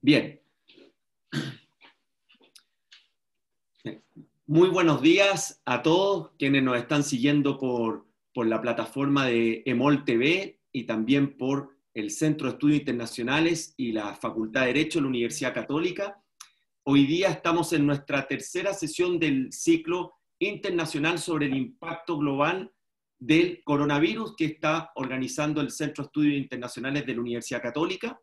Bien. Muy buenos días a todos quienes nos están siguiendo por la plataforma de EMOL TV y también por el Centro de Estudios Internacionales y la Facultad de Derecho de la Universidad Católica. Hoy día estamos en nuestra tercera sesión del ciclo internacional sobre el impacto global del coronavirus que está organizando el Centro de Estudios Internacionales de la Universidad Católica.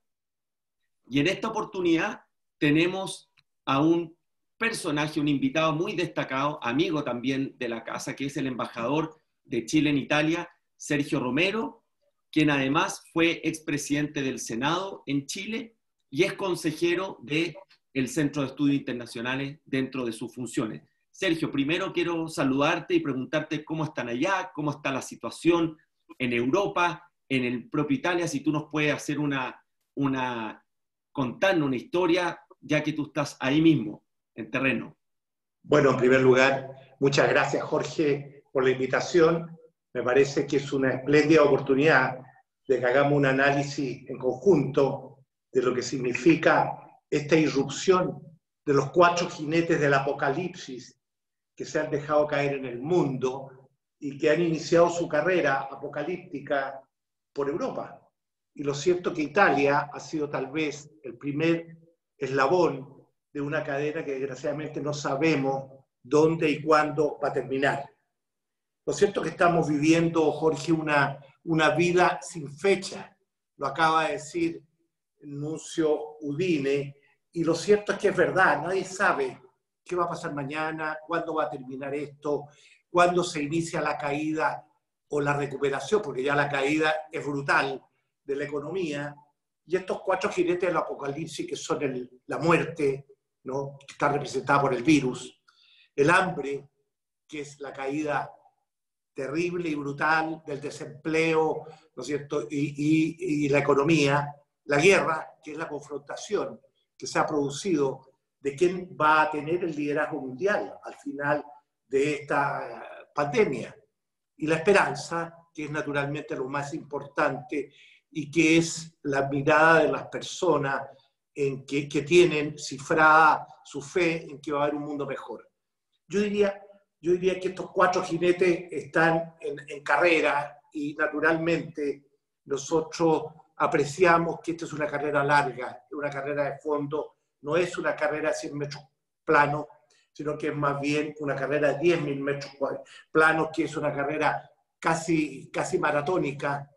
Y en esta oportunidad tenemos a un personaje, un invitado muy destacado, amigo también de la casa, que es el embajador de Chile en Italia, Sergio Romero, quien además fue expresidente del Senado en Chile y es consejero del Centro de Estudios Internacionales dentro de sus funciones. Sergio, primero quiero saludarte y preguntarte cómo están allá, cómo está la situación en Europa, en el propio Italia, si tú nos puedes hacer contarnos una historia, ya que tú estás ahí mismo, en terreno. Bueno, en primer lugar, muchas gracias, Jorge, por la invitación. Me parece que es una espléndida oportunidad de que hagamos un análisis en conjunto de lo que significa esta irrupción de los 4 jinetes del apocalipsis que se han dejado caer en el mundo y que han iniciado su carrera apocalíptica por Europa. Y lo cierto es que Italia ha sido tal vez el primer eslabón de una cadena que desgraciadamente no sabemos dónde y cuándo va a terminar. Lo cierto es que estamos viviendo, Jorge, una vida sin fecha. Lo acaba de decir el nuncio Udine, y lo cierto es que es verdad, nadie sabe qué va a pasar mañana, cuándo va a terminar esto, cuándo se inicia la caída o la recuperación, porque ya la caída es brutal de la economía, y estos 4 jinetes del apocalipsis que son la muerte, ¿no?, que está representada por el virus, el hambre, que es la caída terrible y brutal del desempleo, ¿no es cierto?, y la economía, la guerra, que es la confrontación que se ha producido de quién va a tener el liderazgo mundial al final de esta pandemia, y la esperanza, que es naturalmente lo más importante y que es la mirada de las personas en que tienen cifrada su fe en que va a haber un mundo mejor. Yo diría que estos 4 jinetes están en carrera y naturalmente nosotros apreciamos que esta es una carrera larga, una carrera de fondo, no es una carrera de 100 metros planos, sino que es más bien una carrera de 10.000 metros planos, que es una carrera casi maratónica,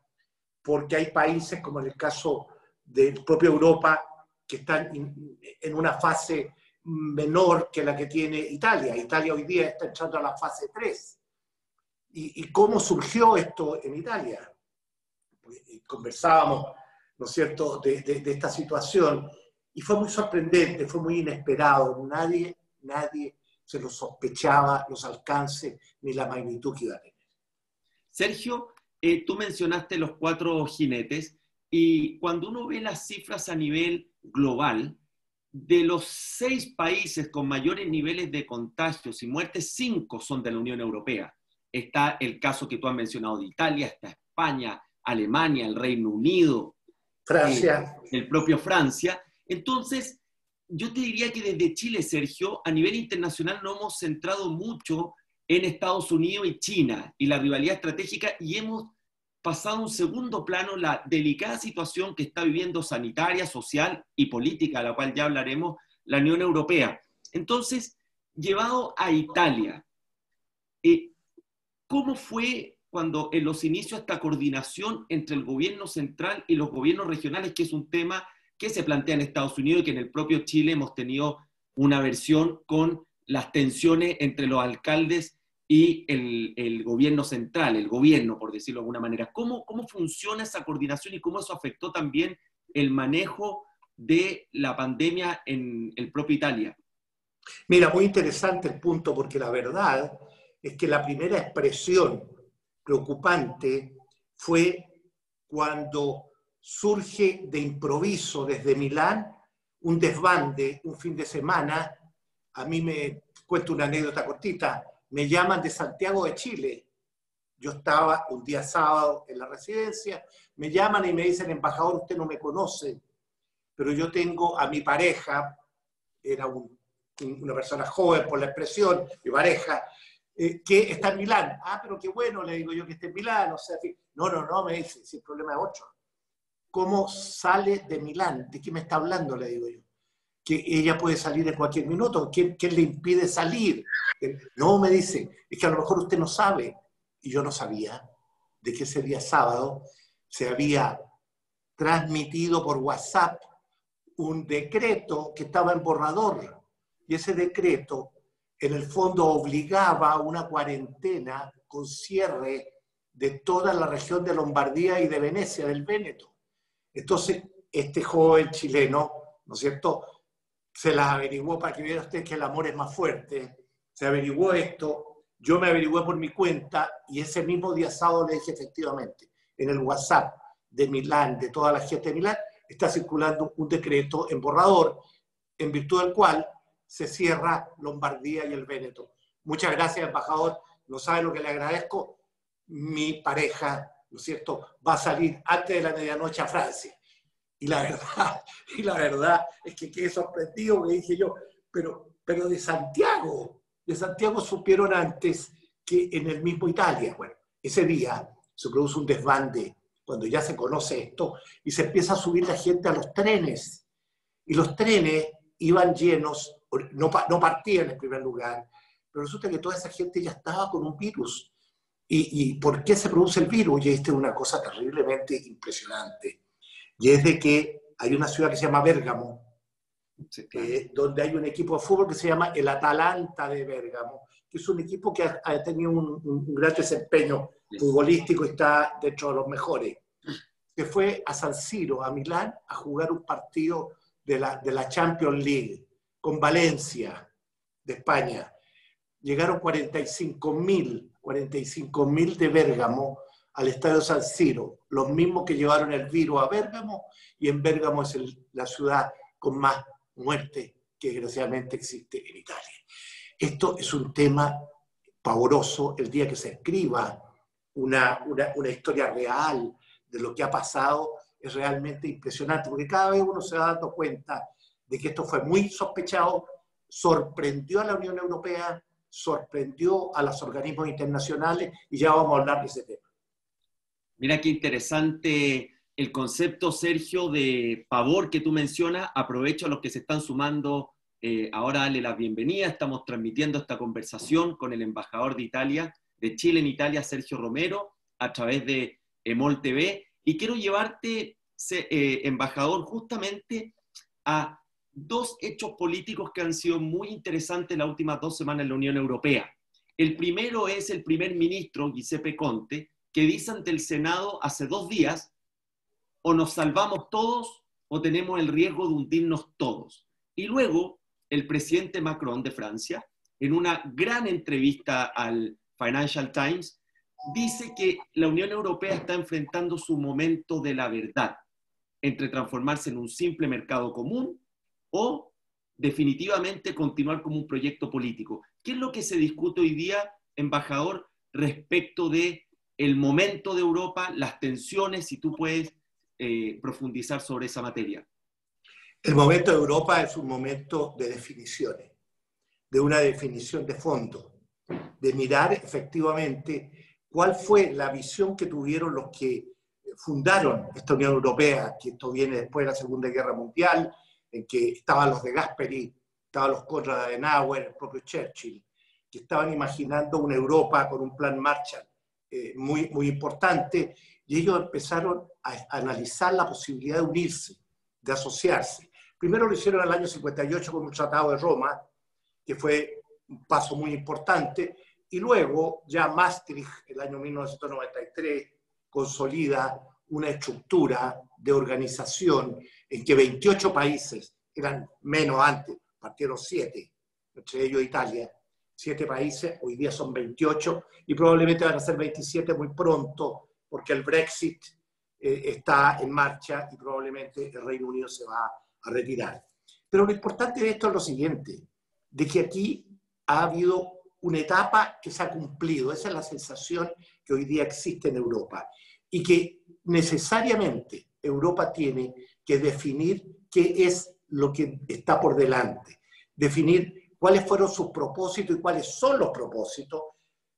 porque hay países, como en el caso de propia Europa, que están en una fase menor que la que tiene Italia. Italia hoy día está entrando a la fase 3. ¿Y cómo surgió esto en Italia? Conversábamos, ¿no es cierto?, de esta situación, y fue muy sorprendente, fue muy inesperado. Nadie se lo sospechaba, los alcances ni la magnitud que iba a tener. Sergio, tú mencionaste los 4 jinetes, y cuando uno ve las cifras a nivel global, de los 6 países con mayores niveles de contagios y muertes, 5 son de la Unión Europea. Está el caso que tú has mencionado de Italia, está España, Alemania, el Reino Unido, Francia, el propio Francia. Entonces, yo te diría que desde Chile, Sergio, a nivel internacional no hemos centrado mucho en Estados Unidos y China y la rivalidad estratégica, y hemos pasado a un segundo plano la delicada situación que está viviendo sanitaria, social y política, a la cual ya hablaremos, la Unión Europea. Entonces, llevado a Italia, ¿cómo fue cuando en los inicios esta coordinación entre el gobierno central y los gobiernos regionales, que es un tema que se plantea en Estados Unidos y que en el propio Chile hemos tenido una versión con las tensiones entre los alcaldes y el gobierno central, el gobierno, por decirlo de alguna manera? ¿Cómo funciona esa coordinación y cómo eso afectó también el manejo de la pandemia en el propio Italia? Mira, muy interesante el punto, porque la verdad es que la primera expresión preocupante fue cuando surge de improviso desde Milán un desbande un fin de semana. A mí me cuento una anécdota cortita. Me llaman de Santiago de Chile. Yo estaba un día sábado en la residencia, me llaman y me dicen: embajador, usted no me conoce, pero yo tengo a mi pareja, era una persona joven por la expresión, mi pareja, que está en Milán. Ah, pero qué bueno, le digo yo, que esté en Milán. O sea, no, me dice, si el problema es otro. ¿Cómo sale de Milán? ¿De qué me está hablando? Le digo yo. Que ella puede salir en cualquier minuto. ¿Quién le impide salir? No, me dice, es que a lo mejor usted no sabe. Y yo no sabía de que ese día sábado se había transmitido por WhatsApp un decreto que estaba en borrador. Y ese decreto, en el fondo, obligaba a una cuarentena con cierre de toda la región de Lombardía y de Venecia, del Véneto. Entonces, este joven chileno, ¿no es cierto?, se las averiguó para que viera usted que el amor es más fuerte. Se averiguó esto, yo me averigué por mi cuenta y ese mismo día sábado le dije efectivamente, en el WhatsApp de Milán, de toda la gente de Milán, está circulando un decreto en borrador, en virtud del cual se cierra Lombardía y el Véneto. Muchas gracias, embajador. No sabe lo que le agradezco. Mi pareja, ¿no es cierto?, va a salir antes de la medianoche a Francia. Y la verdad es que quedé sorprendido, me dije yo, pero de Santiago supieron antes que en el mismo Italia. Bueno, ese día se produce un desbande, cuando ya se conoce esto, y se empieza a subir la gente a los trenes. Y los trenes iban llenos, no partían en primer lugar, pero resulta que toda esa gente ya estaba con un virus. ¿Y por qué se produce el virus? Y esta es una cosa terriblemente impresionante. Y es de que hay una ciudad que se llama Bérgamo, sí, claro, donde hay un equipo de fútbol que se llama el Atalanta de Bérgamo, que es un equipo que ha tenido un gran desempeño futbolístico y está dentro de los mejores. Que fue a San Siro, a Milán, a jugar un partido de la Champions League con Valencia, de España. Llegaron 45.000 de Bérgamo al estadio San Siro, los mismos que llevaron el virus a Bérgamo, y en Bérgamo es la ciudad con más muerte que desgraciadamente existe en Italia. Esto es un tema pavoroso. El día que se escriba una historia real de lo que ha pasado es realmente impresionante, porque cada vez uno se va dando cuenta de que esto fue muy sospechado, sorprendió a la Unión Europea, sorprendió a los organismos internacionales, y ya vamos a hablar de ese tema. Mira qué interesante el concepto, Sergio, de pavor que tú mencionas. Aprovecho a los que se están sumando ahora, dale la bienvenida. Estamos transmitiendo esta conversación con el embajador de Italia, de Chile en Italia, Sergio Romero, a través de EMOL TV. Y quiero llevarte, embajador, justamente a dos hechos políticos que han sido muy interesantes las últimas 2 semanas en la Unión Europea. El primero es el primer ministro, Giuseppe Conte, que dice ante el Senado hace 2 días, o nos salvamos todos o tenemos el riesgo de hundirnos todos. Y luego el presidente Macron de Francia, en una gran entrevista al Financial Times, dice que la Unión Europea está enfrentando su momento de la verdad, entre transformarse en un simple mercado común o definitivamente continuar como un proyecto político. ¿Qué es lo que se discute hoy día, embajador, respecto de el momento de Europa, las tensiones, si tú puedes profundizar sobre esa materia? El momento de Europa es un momento de definiciones, de una definición de fondo, de mirar efectivamente cuál fue la visión que tuvieron los que fundaron esta Unión Europea, que esto viene después de la Segunda Guerra Mundial, en que estaban los de Gasperi, estaban los Konrad Adenauer, el propio Churchill, que estaban imaginando una Europa con un plan Marshall muy, muy importante, y ellos empezaron a analizar la posibilidad de unirse, de asociarse. Primero lo hicieron en el año 58 con un Tratado de Roma, que fue un paso muy importante, y luego ya Maastricht, el año 1993, consolida una estructura de organización en que 28 países, eran menos antes, partieron 7, entre ellos Italia, 7 países, hoy día son 28, y probablemente van a ser 27 muy pronto, porque el Brexit está en marcha y probablemente el Reino Unido se va a retirar. Pero lo importante de esto es lo siguiente, de que aquí ha habido una etapa que se ha cumplido. Esa es la sensación que hoy día existe en Europa, y que necesariamente Europa tiene que definir qué es lo que está por delante, definir cuáles fueron sus propósitos y cuáles son los propósitos.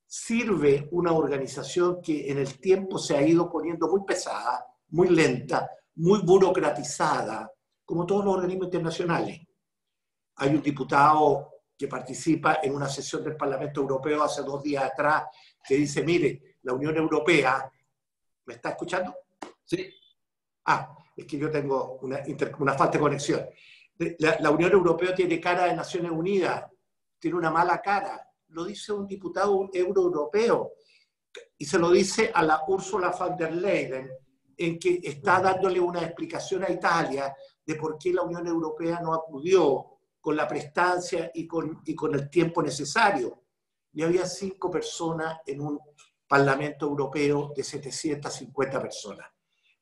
Sirve una organización que en el tiempo se ha ido poniendo muy pesada, muy lenta, muy burocratizada, como todos los organismos internacionales. Hay un diputado que participa en una sesión del Parlamento Europeo hace 2 días atrás que dice, mire, la Unión Europea, ¿me está escuchando? Sí. Ah, es que yo tengo una falta de conexión. La Unión Europea tiene cara de Naciones Unidas, tiene una mala cara. Lo dice un diputado europeo y se lo dice a la Ursula von der Leyen, en que está dándole una explicación a Italia de por qué la Unión Europea no acudió con la prestancia y con el tiempo necesario. Y había 5 personas en un Parlamento Europeo de 750 personas.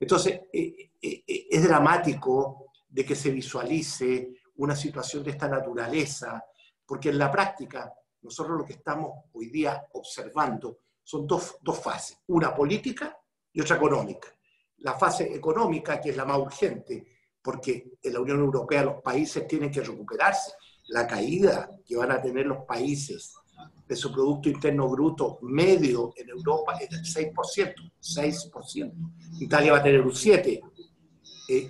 Entonces, es dramático de que se visualice una situación de esta naturaleza, porque en la práctica nosotros lo que estamos hoy día observando son dos fases, una política y otra económica. La fase económica, que es la más urgente, porque en la Unión Europea los países tienen que recuperarse. La caída que van a tener los países de su Producto Interno Bruto medio en Europa es del 6%. Italia va a tener un 7%.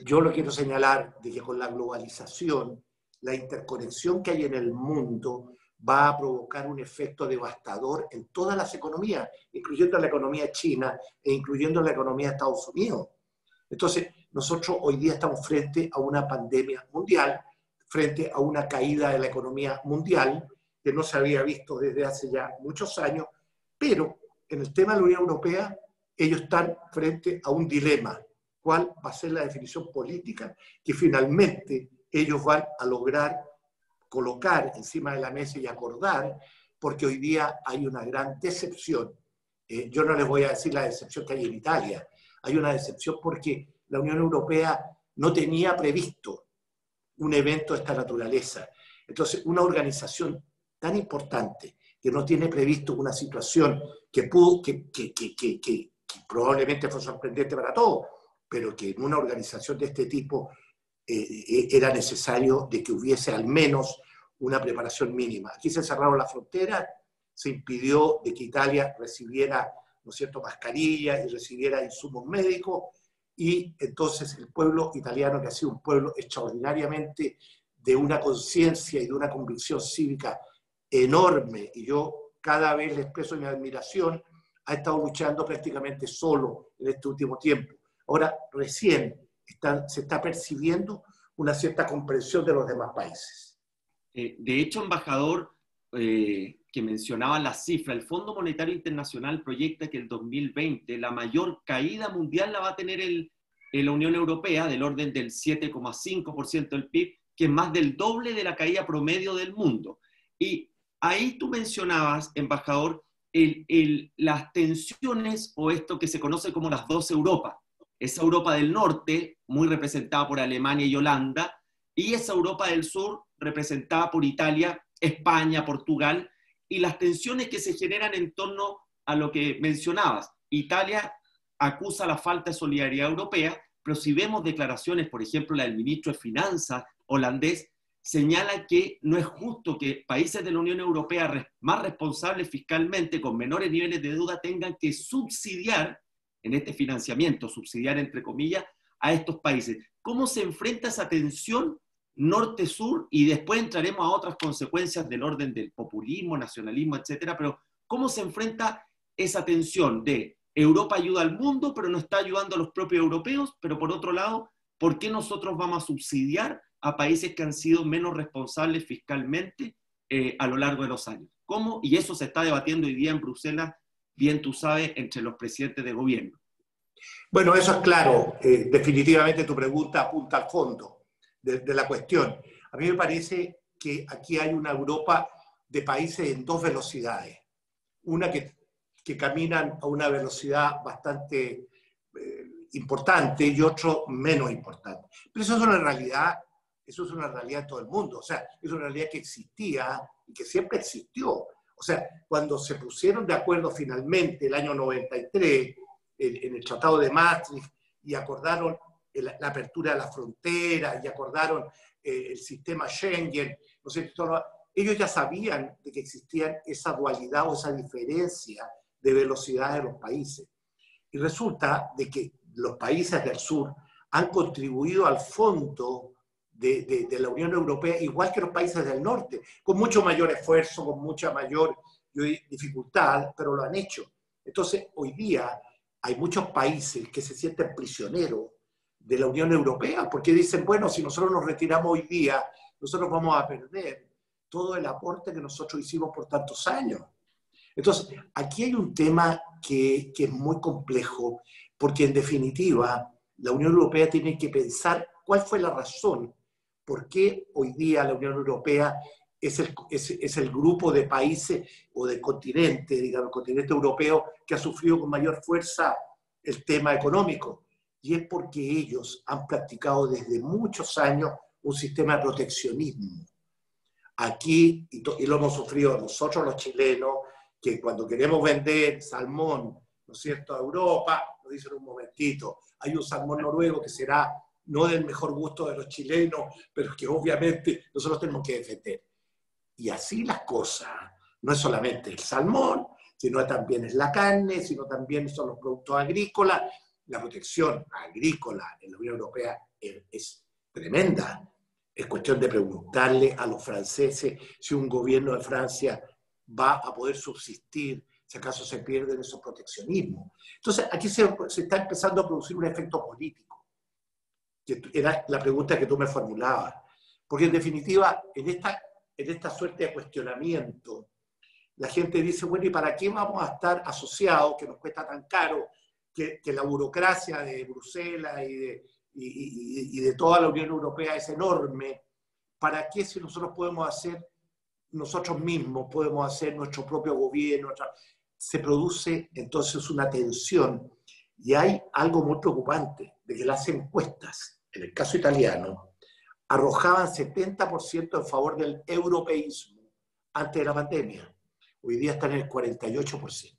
Yo lo quiero señalar de que con la globalización, la interconexión que hay en el mundo va a provocar un efecto devastador en todas las economías, incluyendo la economía china e incluyendo la economía de Estados Unidos. Entonces, nosotros hoy día estamos frente a una pandemia mundial, frente a una caída de la economía mundial, que no se había visto desde hace ya muchos años, pero en el tema de la Unión Europea, ellos están frente a un dilema. ¿Cuál va a ser la definición política que finalmente ellos van a lograr colocar encima de la mesa y acordar? Porque hoy día hay una gran decepción. Yo no les voy a decir la decepción que hay en Italia. Hay una decepción porque la Unión Europea no tenía previsto un evento de esta naturaleza. Entonces, una organización tan importante que no tiene previsto una situación que probablemente fue sorprendente para todos, pero que en una organización de este tipo era necesario de que hubiese al menos una preparación mínima. Aquí se cerraron las fronteras, se impidió de que Italia recibiera, ¿no es cierto?, mascarillas y recibiera insumos médicos, y entonces el pueblo italiano, que ha sido un pueblo extraordinariamente de una conciencia y de una convicción cívica enorme, y yo cada vez le expreso mi admiración, ha estado luchando prácticamente solo en este último tiempo. Ahora recién se está percibiendo una cierta comprensión de los demás países. De hecho, embajador, que mencionaba la cifra, el Fondo Monetario Internacional proyecta que el 2020 la mayor caída mundial la va a tener la Unión Europea, del orden del 7,5% del PIB, que es más del doble de la caída promedio del mundo. Y ahí tú mencionabas, embajador, las tensiones o esto que se conoce como las dos Europas. Esa Europa del norte, muy representada por Alemania y Holanda, y esa Europa del sur, representada por Italia, España, Portugal, y las tensiones que se generan en torno a lo que mencionabas. Italia acusa la falta de solidaridad europea, pero si vemos declaraciones, por ejemplo, la del ministro de Finanzas holandés, señala que no es justo que países de la Unión Europea más responsables fiscalmente, con menores niveles de deuda, tengan que subsidiar, en este financiamiento, subsidiar entre comillas, a estos países. ¿Cómo se enfrenta esa tensión norte-sur? Y después entraremos a otras consecuencias del orden del populismo, nacionalismo, etcétera, pero ¿cómo se enfrenta esa tensión de Europa ayuda al mundo, pero no está ayudando a los propios europeos? Pero por otro lado, ¿por qué nosotros vamos a subsidiar a países que han sido menos responsables fiscalmente a lo largo de los años? ¿Cómo? Y eso se está debatiendo hoy día en Bruselas, bien tú sabes, entre los presidentes de gobierno. Bueno, eso es claro. Definitivamente tu pregunta apunta al fondo de la cuestión. A mí me parece que aquí hay una Europa de países en dos velocidades. Una que caminan a una velocidad bastante importante y otro menos importante. Pero eso es una realidad en todo el mundo. O sea, es una realidad que existía y que siempre existió. O sea, cuando se pusieron de acuerdo finalmente el año 93 en el Tratado de Maastricht y acordaron la apertura de la frontera y acordaron el sistema Schengen, ¿no es cierto? Ellos ya sabían de que existían esa dualidad o esa diferencia de velocidad de los países. Y resulta de que los países del sur han contribuido al fondo de la Unión Europea, igual que los países del norte, con mucho mayor esfuerzo, con mucha mayor dificultad, pero lo han hecho. Entonces, hoy día hay muchos países que se sienten prisioneros de la Unión Europea, porque dicen, bueno, si nosotros nos retiramos hoy día, nosotros vamos a perder todo el aporte que nosotros hicimos por tantos años. Entonces, aquí hay un tema que es muy complejo, porque en definitiva, la Unión Europea tiene que pensar cuál fue la razón por qué hoy día la Unión Europea es el grupo de países o de continente, digamos, el continente europeo, que ha sufrido con mayor fuerza el tema económico. Y es porque ellos han practicado desde muchos años un sistema de proteccionismo. Aquí, y lo hemos sufrido nosotros los chilenos, que cuando queremos vender salmón, ¿no es cierto?, a Europa, nos dicen un momentito, hay un salmón noruego que será no del mejor gusto de los chilenos, pero que obviamente nosotros tenemos que defender. Y así las cosas, no es solamente el salmón, sino también es la carne, sino también son los productos agrícolas. La protección agrícola en la Unión Europea es tremenda. Es cuestión de preguntarle a los franceses si un gobierno de Francia va a poder subsistir, si acaso se pierden esos proteccionismos. Entonces, aquí se está empezando a producir un efecto político, que era la pregunta que tú me formulabas. Porque en definitiva, en esta suerte de cuestionamiento, la gente dice, bueno, ¿y para qué vamos a estar asociados, que nos cuesta tan caro, que la burocracia de Bruselas y de toda la Unión Europea es enorme? ¿Para qué si nosotros podemos hacer, nosotros mismos podemos hacer nuestro propio gobierno? Se produce entonces una tensión y hay algo muy preocupante, de que las encuestas, en el caso italiano, arrojaban 70% en favor del europeísmo antes de la pandemia. Hoy día están en el 48%.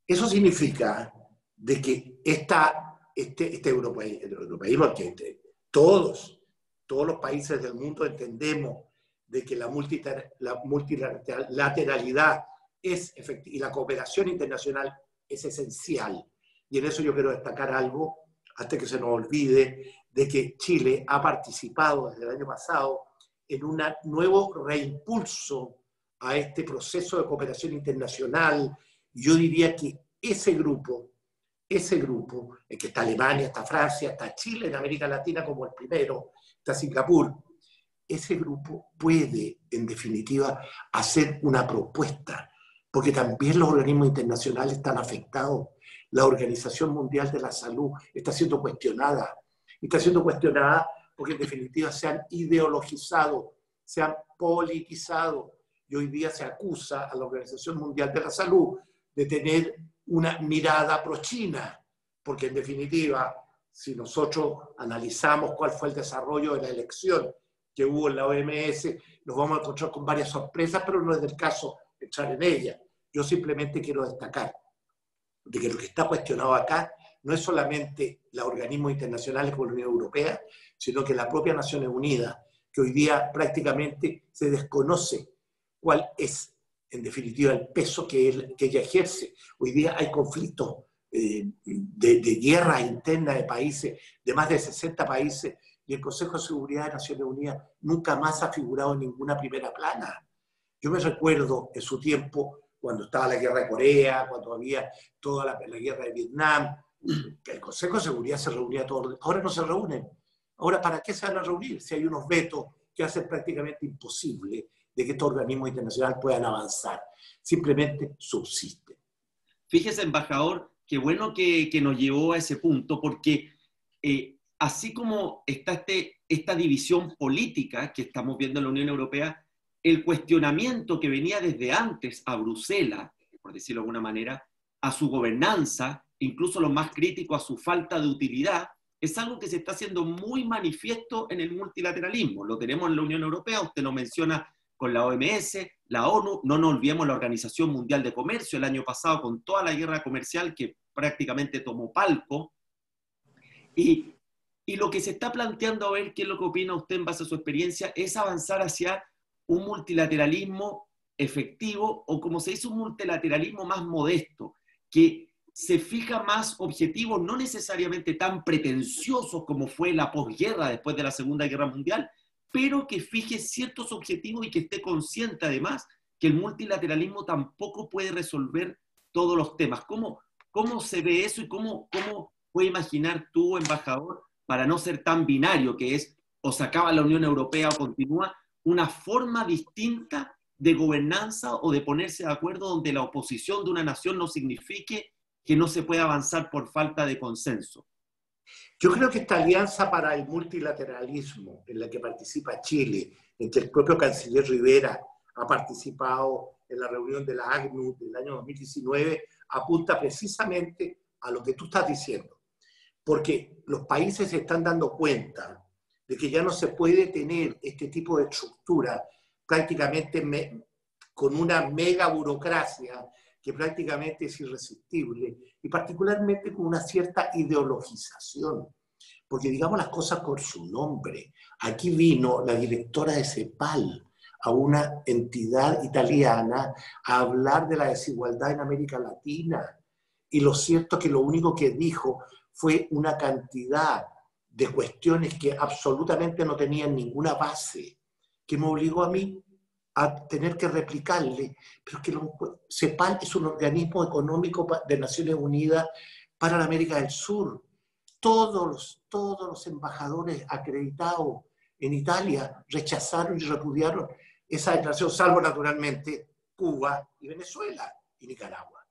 Eso significa de que este europeísmo, que todos los países del mundo entendemos de que la multilateralidad es efectiva y la cooperación internacional es esencial. Y en eso yo quiero destacar algo, antes que se nos olvide, de que Chile ha participado desde el año pasado en un nuevo reimpulso a este proceso de cooperación internacional. Yo diría que ese grupo, en que está Alemania, está Francia, está Chile en América Latina como el primero, está Singapur, ese grupo puede, en definitiva, hacer una propuesta, porque también los organismos internacionales están afectados. La Organización Mundial de la Salud está siendo cuestionada, y está siendo cuestionada porque en definitiva se han ideologizado, se han politizado, y hoy día se acusa a la Organización Mundial de la Salud de tener una mirada pro-China, porque en definitiva, si nosotros analizamos cuál fue el desarrollo de la elección que hubo en la OMS, nos vamos a encontrar con varias sorpresas, pero no es del caso entrar en ella. Yo simplemente quiero destacar de que lo que está cuestionado acá no es solamente los organismos internacionales como la Unión Europea, sino que la propia Naciones Unidas, que hoy día prácticamente se desconoce cuál es, en definitiva, el peso que ella ejerce. Hoy día hay conflictos de guerra interna de países, de más de 60 países, y el Consejo de Seguridad de Naciones Unidas nunca más ha figurado en ninguna primera plana. Yo me recuerdo en su tiempo, cuando estaba la guerra de Corea, cuando había toda la guerra de Vietnam, que el Consejo de Seguridad se reunía todos. Ahora no se reúnen. Ahora, ¿para qué se van a reunir si hay unos vetos que hacen prácticamente imposible de que estos organismos internacionales puedan avanzar? Simplemente subsisten. Fíjese, embajador, qué bueno que nos llevó a ese punto, porque así como está esta división política que estamos viendo en la Unión Europea, el cuestionamiento que venía desde antes a Bruselas, por decirlo de alguna manera, a su gobernanza, incluso los más críticos a su falta de utilidad, es algo que se está haciendo muy manifiesto en el multilateralismo. Lo tenemos en la Unión Europea, usted lo menciona con la OMS, la ONU, no nos olvidemos la Organización Mundial de Comercio, el año pasado con toda la guerra comercial que prácticamente tomó palco. Y Y lo que se está planteando, a ver qué es lo que opina usted en base a su experiencia, es avanzar hacia un multilateralismo efectivo, o como se dice, un multilateralismo más modesto, que se fija más objetivos, no necesariamente tan pretenciosos como fue la posguerra después de la Segunda Guerra Mundial, pero que fije ciertos objetivos y que esté consciente además que el multilateralismo tampoco puede resolver todos los temas. ¿Cómo se ve eso y cómo puede imaginar tú, embajador, para no ser tan binario, que es o se acaba la Unión Europea o continúa, una forma distinta de gobernanza o de ponerse de acuerdo donde la oposición de una nación no signifique que no se pueda avanzar por falta de consenso? Yo creo que esta alianza para el multilateralismo en la que participa Chile, en que el propio canciller Rivera ha participado en la reunión de la ACNUD del año 2019, apunta precisamente a lo que tú estás diciendo. Porque los países se están dando cuenta de que ya no se puede tener este tipo de estructura prácticamente con una mega burocracia que prácticamente es irresistible, y particularmente con una cierta ideologización. Porque digamos las cosas por su nombre. Aquí vino la directora de CEPAL a una entidad italiana a hablar de la desigualdad en América Latina. Y lo cierto es que lo único que dijo fue una cantidad de cuestiones que absolutamente no tenían ninguna base, que me obligó a mí a tener que replicarle, pero que CEPAL es un organismo económico de Naciones Unidas para la América del Sur. Todos los embajadores acreditados en Italia rechazaron y repudiaron esa declaración, salvo naturalmente Cuba y Venezuela y Nicaragua.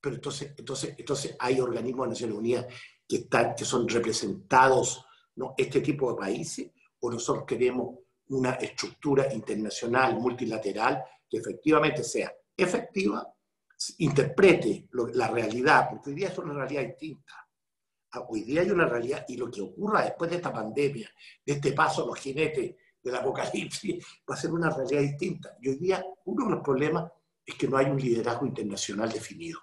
Pero entonces hay organismos de Naciones Unidas que son representados, ¿no?, este tipo de países, o nosotros queremos una estructura internacional multilateral que efectivamente sea efectiva, interprete la realidad, porque hoy día es una realidad distinta. Hoy día hay una realidad, y lo que ocurra después de esta pandemia, de este paso a los jinetes del apocalipsis, va a ser una realidad distinta. Y hoy día uno de los problemas es que no hay un liderazgo internacional definido.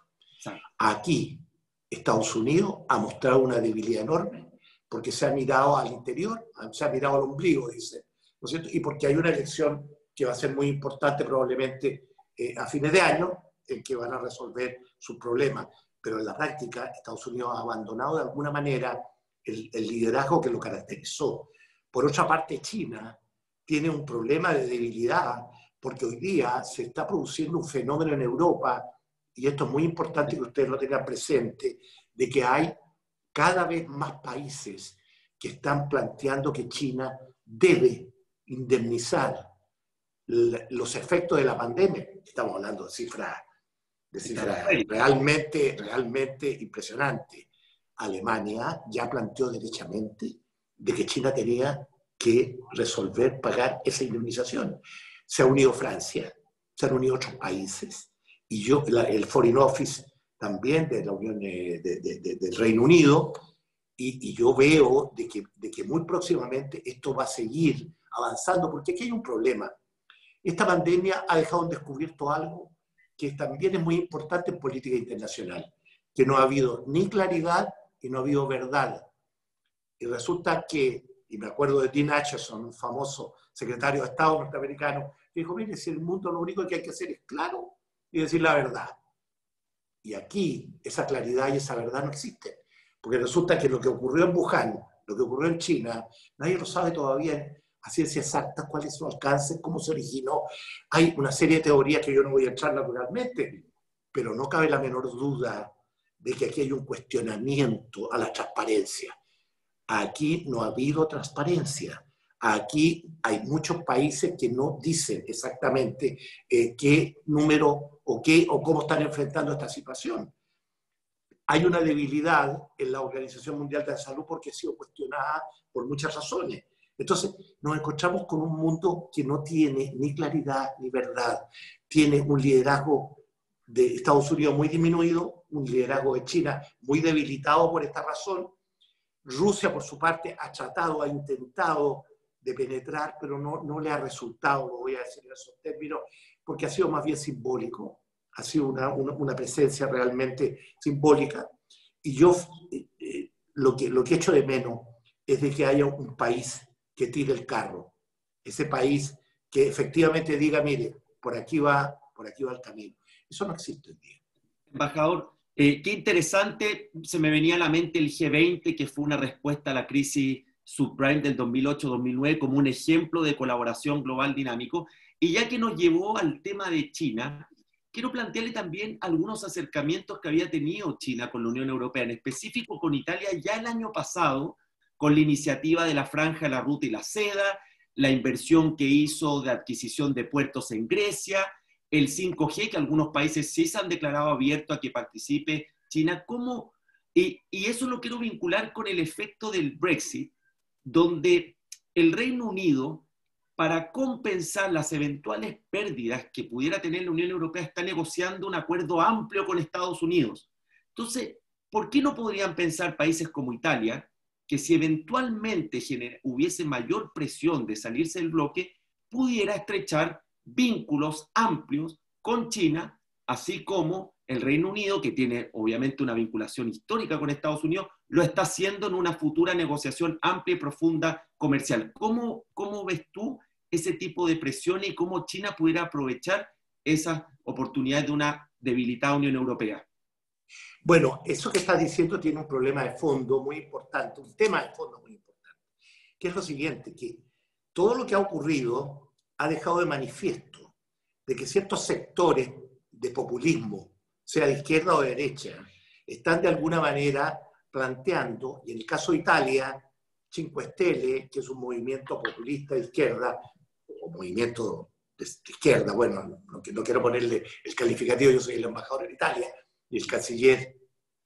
Aquí, Estados Unidos ha mostrado una debilidad enorme, porque se ha mirado al interior, se ha mirado al ombligo, dice, ¿no es cierto? Y porque hay una elección que va a ser muy importante probablemente a fines de año, en que van a resolver sus problemas. Pero en la práctica Estados Unidos ha abandonado de alguna manera el liderazgo que lo caracterizó. Por otra parte, China tiene un problema de debilidad, porque hoy día se está produciendo un fenómeno en Europa, y esto es muy importante que ustedes lo tengan presente, de que hay cada vez más países que están planteando que China debe indemnizar los efectos de la pandemia. Estamos hablando de cifras realmente impresionantes. Alemania ya planteó derechamente de que China tenía que resolver pagar esa indemnización. Se ha unido Francia, se han unido otros países, y el Foreign Office también de la Unión del Reino Unido, y yo veo de que muy próximamente esto va a seguir avanzando, porque aquí hay un problema. Esta pandemia ha dejado en descubierto algo que también es muy importante en política internacional, que no ha habido ni claridad y no ha habido verdad. Y resulta que, y me acuerdo de Dean Acheson, un famoso secretario de Estado norteamericano, que dijo, mire, si el mundo lo único que hay que hacer es claro y decir la verdad. Y aquí esa claridad y esa verdad no existen, porque resulta que lo que ocurrió en Wuhan, lo que ocurrió en China, nadie lo sabe todavía a ciencia exacta cuál es su alcance, cómo se originó. Hay una serie de teorías que yo no voy a echar naturalmente, pero no cabe la menor duda de que aquí hay un cuestionamiento a la transparencia. Aquí no ha habido transparencia. Aquí hay muchos países que no dicen exactamente qué número o cómo están enfrentando esta situación. Hay una debilidad en la Organización Mundial de la Salud porque ha sido cuestionada por muchas razones. Entonces, nos encontramos con un mundo que no tiene ni claridad ni verdad. Tiene un liderazgo de Estados Unidos muy disminuido, un liderazgo de China muy debilitado por esta razón. Rusia, por su parte, ha intentado de penetrar, pero no le ha resultado, lo voy a decir en esos términos, porque ha sido más bien simbólico. Ha sido una presencia realmente simbólica. Y yo lo que echo de menos es de que haya un país que tire el carro. Ese país que efectivamente diga, mire, por aquí va el camino. Eso no existe hoy día. Embajador, qué interesante, se me venía a la mente el G20, que fue una respuesta a la crisis subprime del 2008-2009 como un ejemplo de colaboración global dinámico. Y ya que nos llevó al tema de China, quiero plantearle también algunos acercamientos que había tenido China con la Unión Europea, en específico con Italia ya el año pasado, con la iniciativa de la Franja, la Ruta y la Seda, la inversión que hizo de adquisición de puertos en Grecia, el 5G, que algunos países sí se han declarado abiertos a que participe China. ¿Cómo? Y eso lo quiero vincular con el efecto del Brexit, donde el Reino Unido, para compensar las eventuales pérdidas que pudiera tener la Unión Europea, está negociando un acuerdo amplio con Estados Unidos. Entonces, ¿por qué no podrían pensar países como Italia, que si eventualmente hubiese mayor presión de salirse del bloque, pudiera estrechar vínculos amplios con China, así como el Reino Unido, que tiene obviamente una vinculación histórica con Estados Unidos, lo está haciendo en una futura negociación amplia y profunda comercial? ¿Cómo ves tú ese tipo de presión y cómo China pudiera aprovechar esas oportunidades de una debilitada Unión Europea? Bueno, eso que estás diciendo tiene un problema de fondo muy importante, un tema de fondo muy importante, que es lo siguiente, que todo lo que ha ocurrido ha dejado de manifiesto de que ciertos sectores de populismo, sea de izquierda o de derecha, están de alguna manera planteando, y en el caso de Italia, Cinque Stelle, que es un movimiento populista de izquierda, o movimiento de izquierda, bueno, no quiero ponerle el calificativo, yo soy el embajador en Italia, y el canciller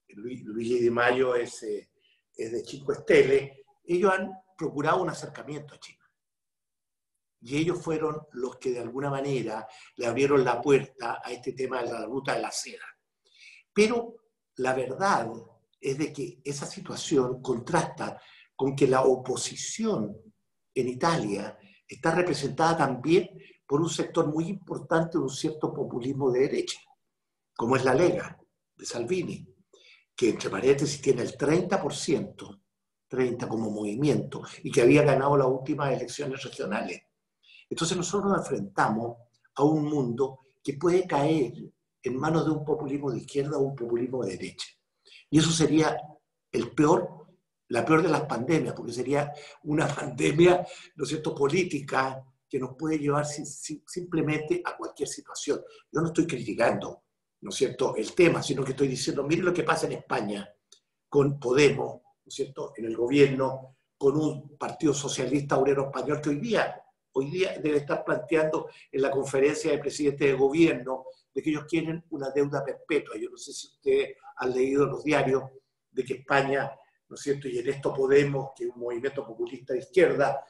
Luigi Di Maio es de Cinque Stelle. Ellos han procurado un acercamiento a China. Y ellos fueron los que de alguna manera le abrieron la puerta a este tema de la ruta de la seda. Pero la verdad es de que esa situación contrasta con que la oposición en Italia está representada también por un sector muy importante de un cierto populismo de derecha, como es la Lega de Salvini, que entre paréntesis tiene el 30%, 30% como movimiento, y que había ganado las últimas elecciones regionales. Entonces nosotros nos enfrentamos a un mundo que puede caer en manos de un populismo de izquierda o un populismo de derecha. Y eso sería la peor de las pandemias, porque sería una pandemia, ¿no es cierto?, política, que nos puede llevar simplemente a cualquier situación. Yo no estoy criticando, ¿no es cierto?, el tema, sino que estoy diciendo, miren lo que pasa en España con Podemos, ¿no es cierto?, en el gobierno, con un partido socialista obrero español que hoy día debe estar planteando en la conferencia de presidentes de gobierno de que ellos quieren una deuda perpetua. Yo no sé si ustedes han leído los diarios de que España, ¿no es cierto?, y en esto Podemos, que es un movimiento populista de izquierda,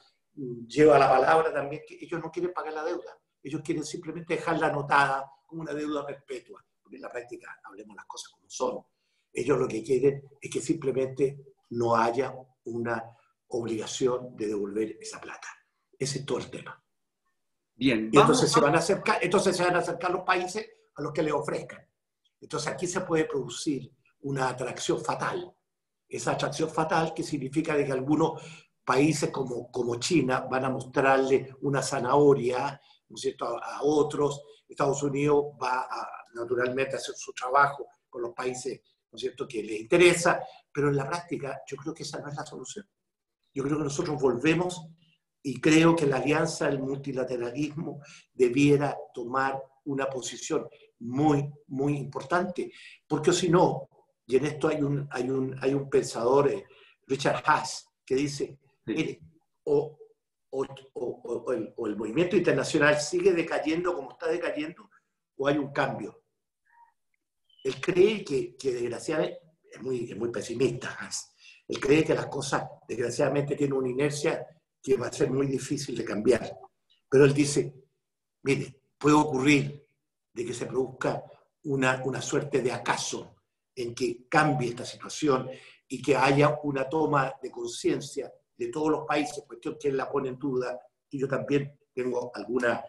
lleva la palabra también que ellos no quieren pagar la deuda. Ellos quieren simplemente dejarla anotada como una deuda perpetua. Porque en la práctica, hablemos las cosas como son. Ellos lo que quieren es que simplemente no haya una obligación de devolver esa plata. Ese es todo el tema. Bien, Y entonces se van a acercar los países a los que les ofrezcan. Entonces aquí se puede producir una atracción fatal. Esa atracción fatal que significa de que algunos países como China van a mostrarle una zanahoria, ¿no es cierto?, a otros. Estados Unidos va naturalmente a hacer su trabajo con los países, ¿no es cierto?, que les interesa, pero en la práctica yo creo que esa no es la solución. Yo creo que nosotros volvemos y creo que la alianza del multilateralismo debiera tomar una posición muy, muy importante, porque si no, y en esto hay un pensador, Richard Haas, que dice, mire, o el movimiento internacional sigue decayendo como está decayendo, o hay un cambio. Él cree que desgraciadamente, es muy pesimista, Haas, él cree que las cosas desgraciadamente tienen una inercia que va a ser muy difícil de cambiar. Pero él dice, mire, puede ocurrir de que se produzca una suerte de acaso en que cambie esta situación y que haya una toma de conciencia de todos los países, cuestión que él la pone en duda, y yo también tengo alguna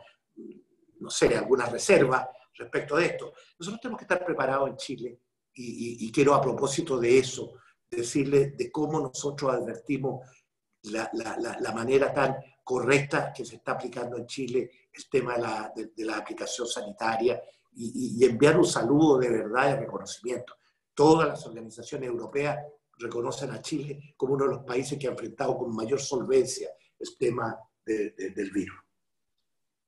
reserva respecto de esto. Nosotros tenemos que estar preparados en Chile y quiero a propósito de eso decirles de cómo nosotros advertimos la manera tan correcta que se está aplicando en Chile el tema de la aplicación sanitaria y enviar un saludo de verdad y reconocimiento. Todas las organizaciones europeas reconocen a Chile como uno de los países que ha enfrentado con mayor solvencia el tema del virus.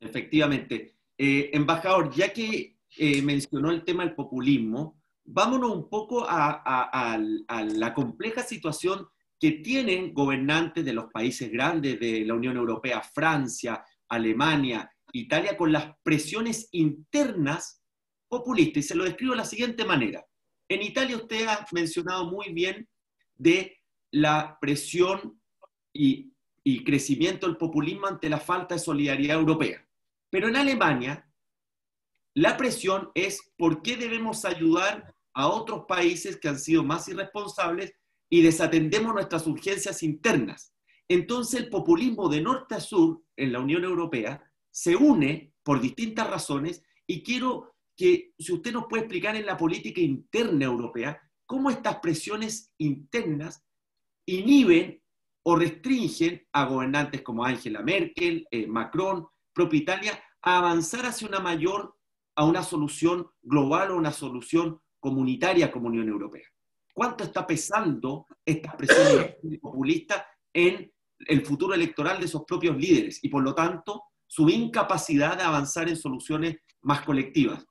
Efectivamente. Embajador, ya que mencionó el tema del populismo, vámonos un poco a la compleja situación que tienen gobernantes de los países grandes de la Unión Europea, Francia, Alemania, Italia, con las presiones internas populistas. Y se lo describo de la siguiente manera. En Italia usted ha mencionado muy bien de la presión y crecimiento del populismo ante la falta de solidaridad europea. Pero en Alemania, la presión es por qué debemos ayudar a otros países que han sido más irresponsables y desatendemos nuestras urgencias internas. Entonces el populismo de norte a sur en la Unión Europea se une por distintas razones y quiero que, si usted nos puede explicar en la política interna europea, cómo estas presiones internas inhiben o restringen a gobernantes como Angela Merkel, Macron, propia Italia, a avanzar hacia a una solución global o una solución comunitaria como Unión Europea. ¿Cuánto está pesando esta presión populista en el futuro electoral de esos propios líderes y, por lo tanto, su incapacidad de avanzar en soluciones más colectivas?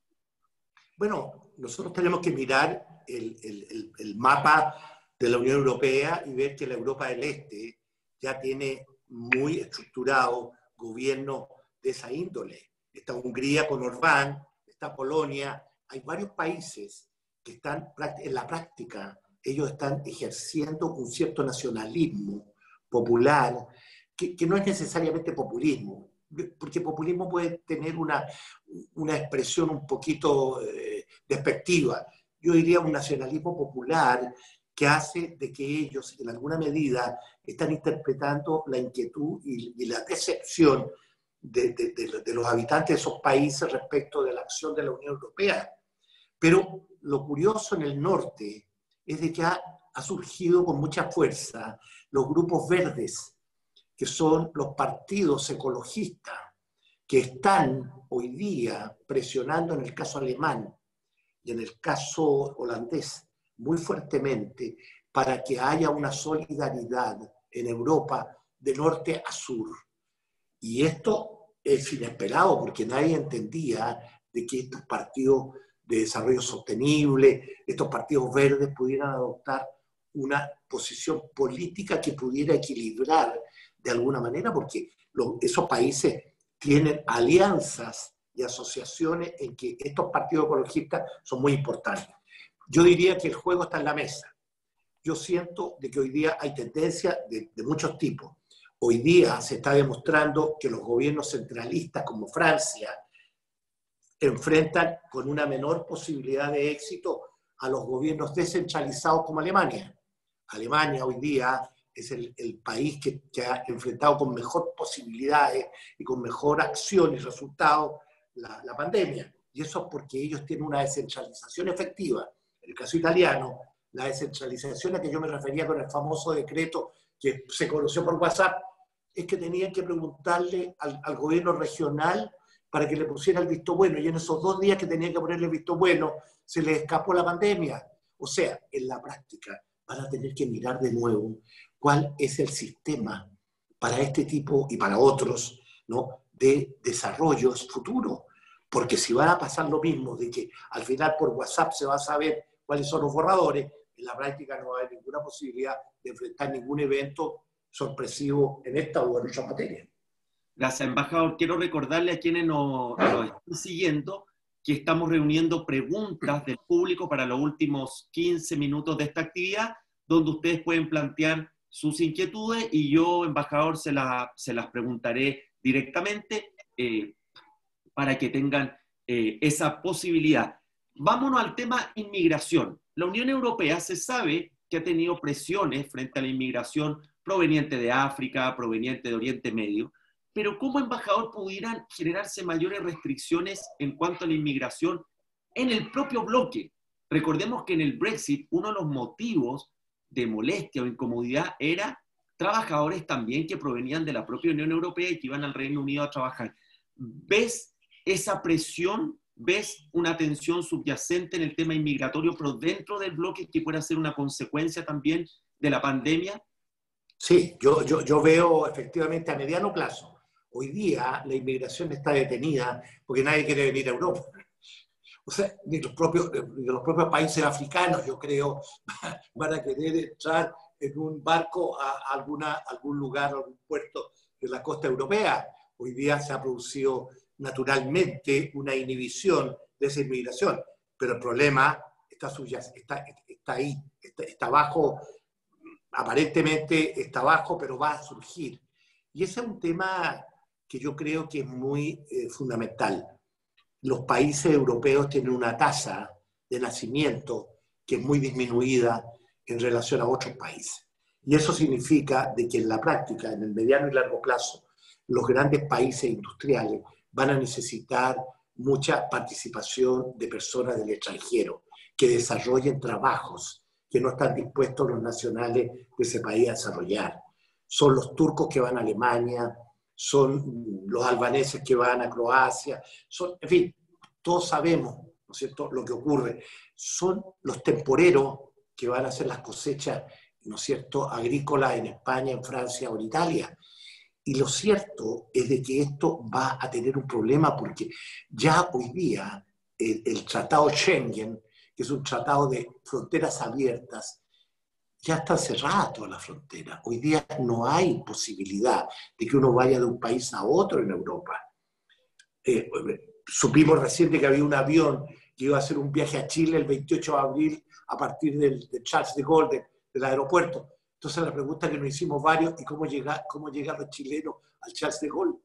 Bueno, nosotros tenemos que mirar el mapa de la Unión Europea y ver que la Europa del Este ya tiene muy estructurado gobierno de esa índole. Está Hungría con Orbán, está Polonia, hay varios países que están en la práctica, ellos están ejerciendo un cierto nacionalismo popular, que no es necesariamente populismo, porque populismo puede tener una expresión un poquito despectiva. Yo diría un nacionalismo popular que hace de que ellos, en alguna medida, están interpretando la inquietud y la decepción de los habitantes de esos países respecto de la acción de la Unión Europea. Pero lo curioso en el norte es de que ha surgido con mucha fuerza los grupos verdes, que son los partidos ecologistas, que están hoy día presionando en el caso alemán y en el caso holandés muy fuertemente para que haya una solidaridad en Europa de norte a sur. Y esto es inesperado porque nadie entendía de que estos partidos de desarrollo sostenible, estos partidos verdes pudieran adoptar una posición política que pudiera equilibrar de alguna manera, porque esos países tienen alianzas y asociaciones en que estos partidos ecologistas son muy importantes. Yo diría que el juego está en la mesa. Yo siento de que hoy día hay tendencias de muchos tipos. Hoy día se está demostrando que los gobiernos centralistas como Francia enfrentan con una menor posibilidad de éxito a los gobiernos descentralizados como Alemania. Alemania hoy día es el país que ha enfrentado con mejor posibilidades y con mejor acción y resultado la pandemia. Y eso es porque ellos tienen una descentralización efectiva. En el caso italiano, la descentralización a que yo me refería con el famoso decreto que se conoció por WhatsApp, es que tenían que preguntarle al gobierno regional para que le pusiera el visto bueno, y en esos 2 días que tenían que ponerle el visto bueno, se les escapó la pandemia. O sea, en la práctica van a tener que mirar de nuevo cuál es el sistema para este tipo y para otros, ¿no?, de desarrollos futuros. Porque si van a pasar lo mismo, de que al final por WhatsApp se va a saber cuáles son los borradores, en la práctica no hay ninguna posibilidad de enfrentar ningún evento sorpresivo en esta o en otra materia. Gracias, embajador. Quiero recordarle a quienes nos están siguiendo que estamos reuniendo preguntas del público para los últimos 15 minutos de esta actividad, donde ustedes pueden plantear sus inquietudes y yo, embajador, se las preguntaré directamente para que tengan esa posibilidad. Vámonos al tema inmigración. La Unión Europea se sabe que ha tenido presiones frente a la inmigración proveniente de África, proveniente de Oriente Medio, pero ¿cómo, embajador, pudieran generarse mayores restricciones en cuanto a la inmigración en el propio bloque? Recordemos que en el Brexit uno de los motivos de molestia o incomodidad era trabajadores también que provenían de la propia Unión Europea y que iban al Reino Unido a trabajar. ¿Ves esa presión? ¿Ves una tensión subyacente en el tema inmigratorio, pero dentro del bloque que pueda ser una consecuencia también de la pandemia? Sí, yo veo efectivamente a mediano plazo. Hoy día la inmigración está detenida porque nadie quiere venir a Europa. O sea, ni los propios países africanos, yo creo, van a querer entrar en un barco a algún lugar, a algún puerto de la costa europea. Hoy día se ha producido naturalmente una inhibición de esa inmigración, pero el problema está ahí, está bajo, aparentemente está bajo, pero va a surgir. Y ese es un tema que yo creo que es muy fundamental. Los países europeos tienen una tasa de nacimiento que es muy disminuida en relación a otros países. Y eso significa de que en la práctica, en el mediano y largo plazo, los grandes países industriales van a necesitar mucha participación de personas del extranjero que desarrollen trabajos que no están dispuestos los nacionales de ese país a desarrollar. Son los turcos que van a Alemania, son los albaneses que van a Croacia, en fin, todos sabemos, ¿no es cierto?, lo que ocurre. Son los temporeros que van a hacer las cosechas, ¿no es cierto?, agrícolas en España, en Francia o en Italia. Y lo cierto es de que esto va a tener un problema porque ya hoy día el tratado Schengen, que es un tratado de fronteras abiertas, ya está cerrada toda la frontera. Hoy día no hay posibilidad de que uno vaya de un país a otro en Europa. Supimos recién que había un avión que iba a hacer un viaje a Chile el 28 de abril a partir de Charles de Gaulle, del aeropuerto. Entonces la pregunta que nos hicimos varios, ¿y cómo llegan los chilenos al Charles de Gaulle?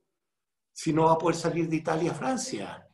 Si no va a poder salir de Italia a Francia,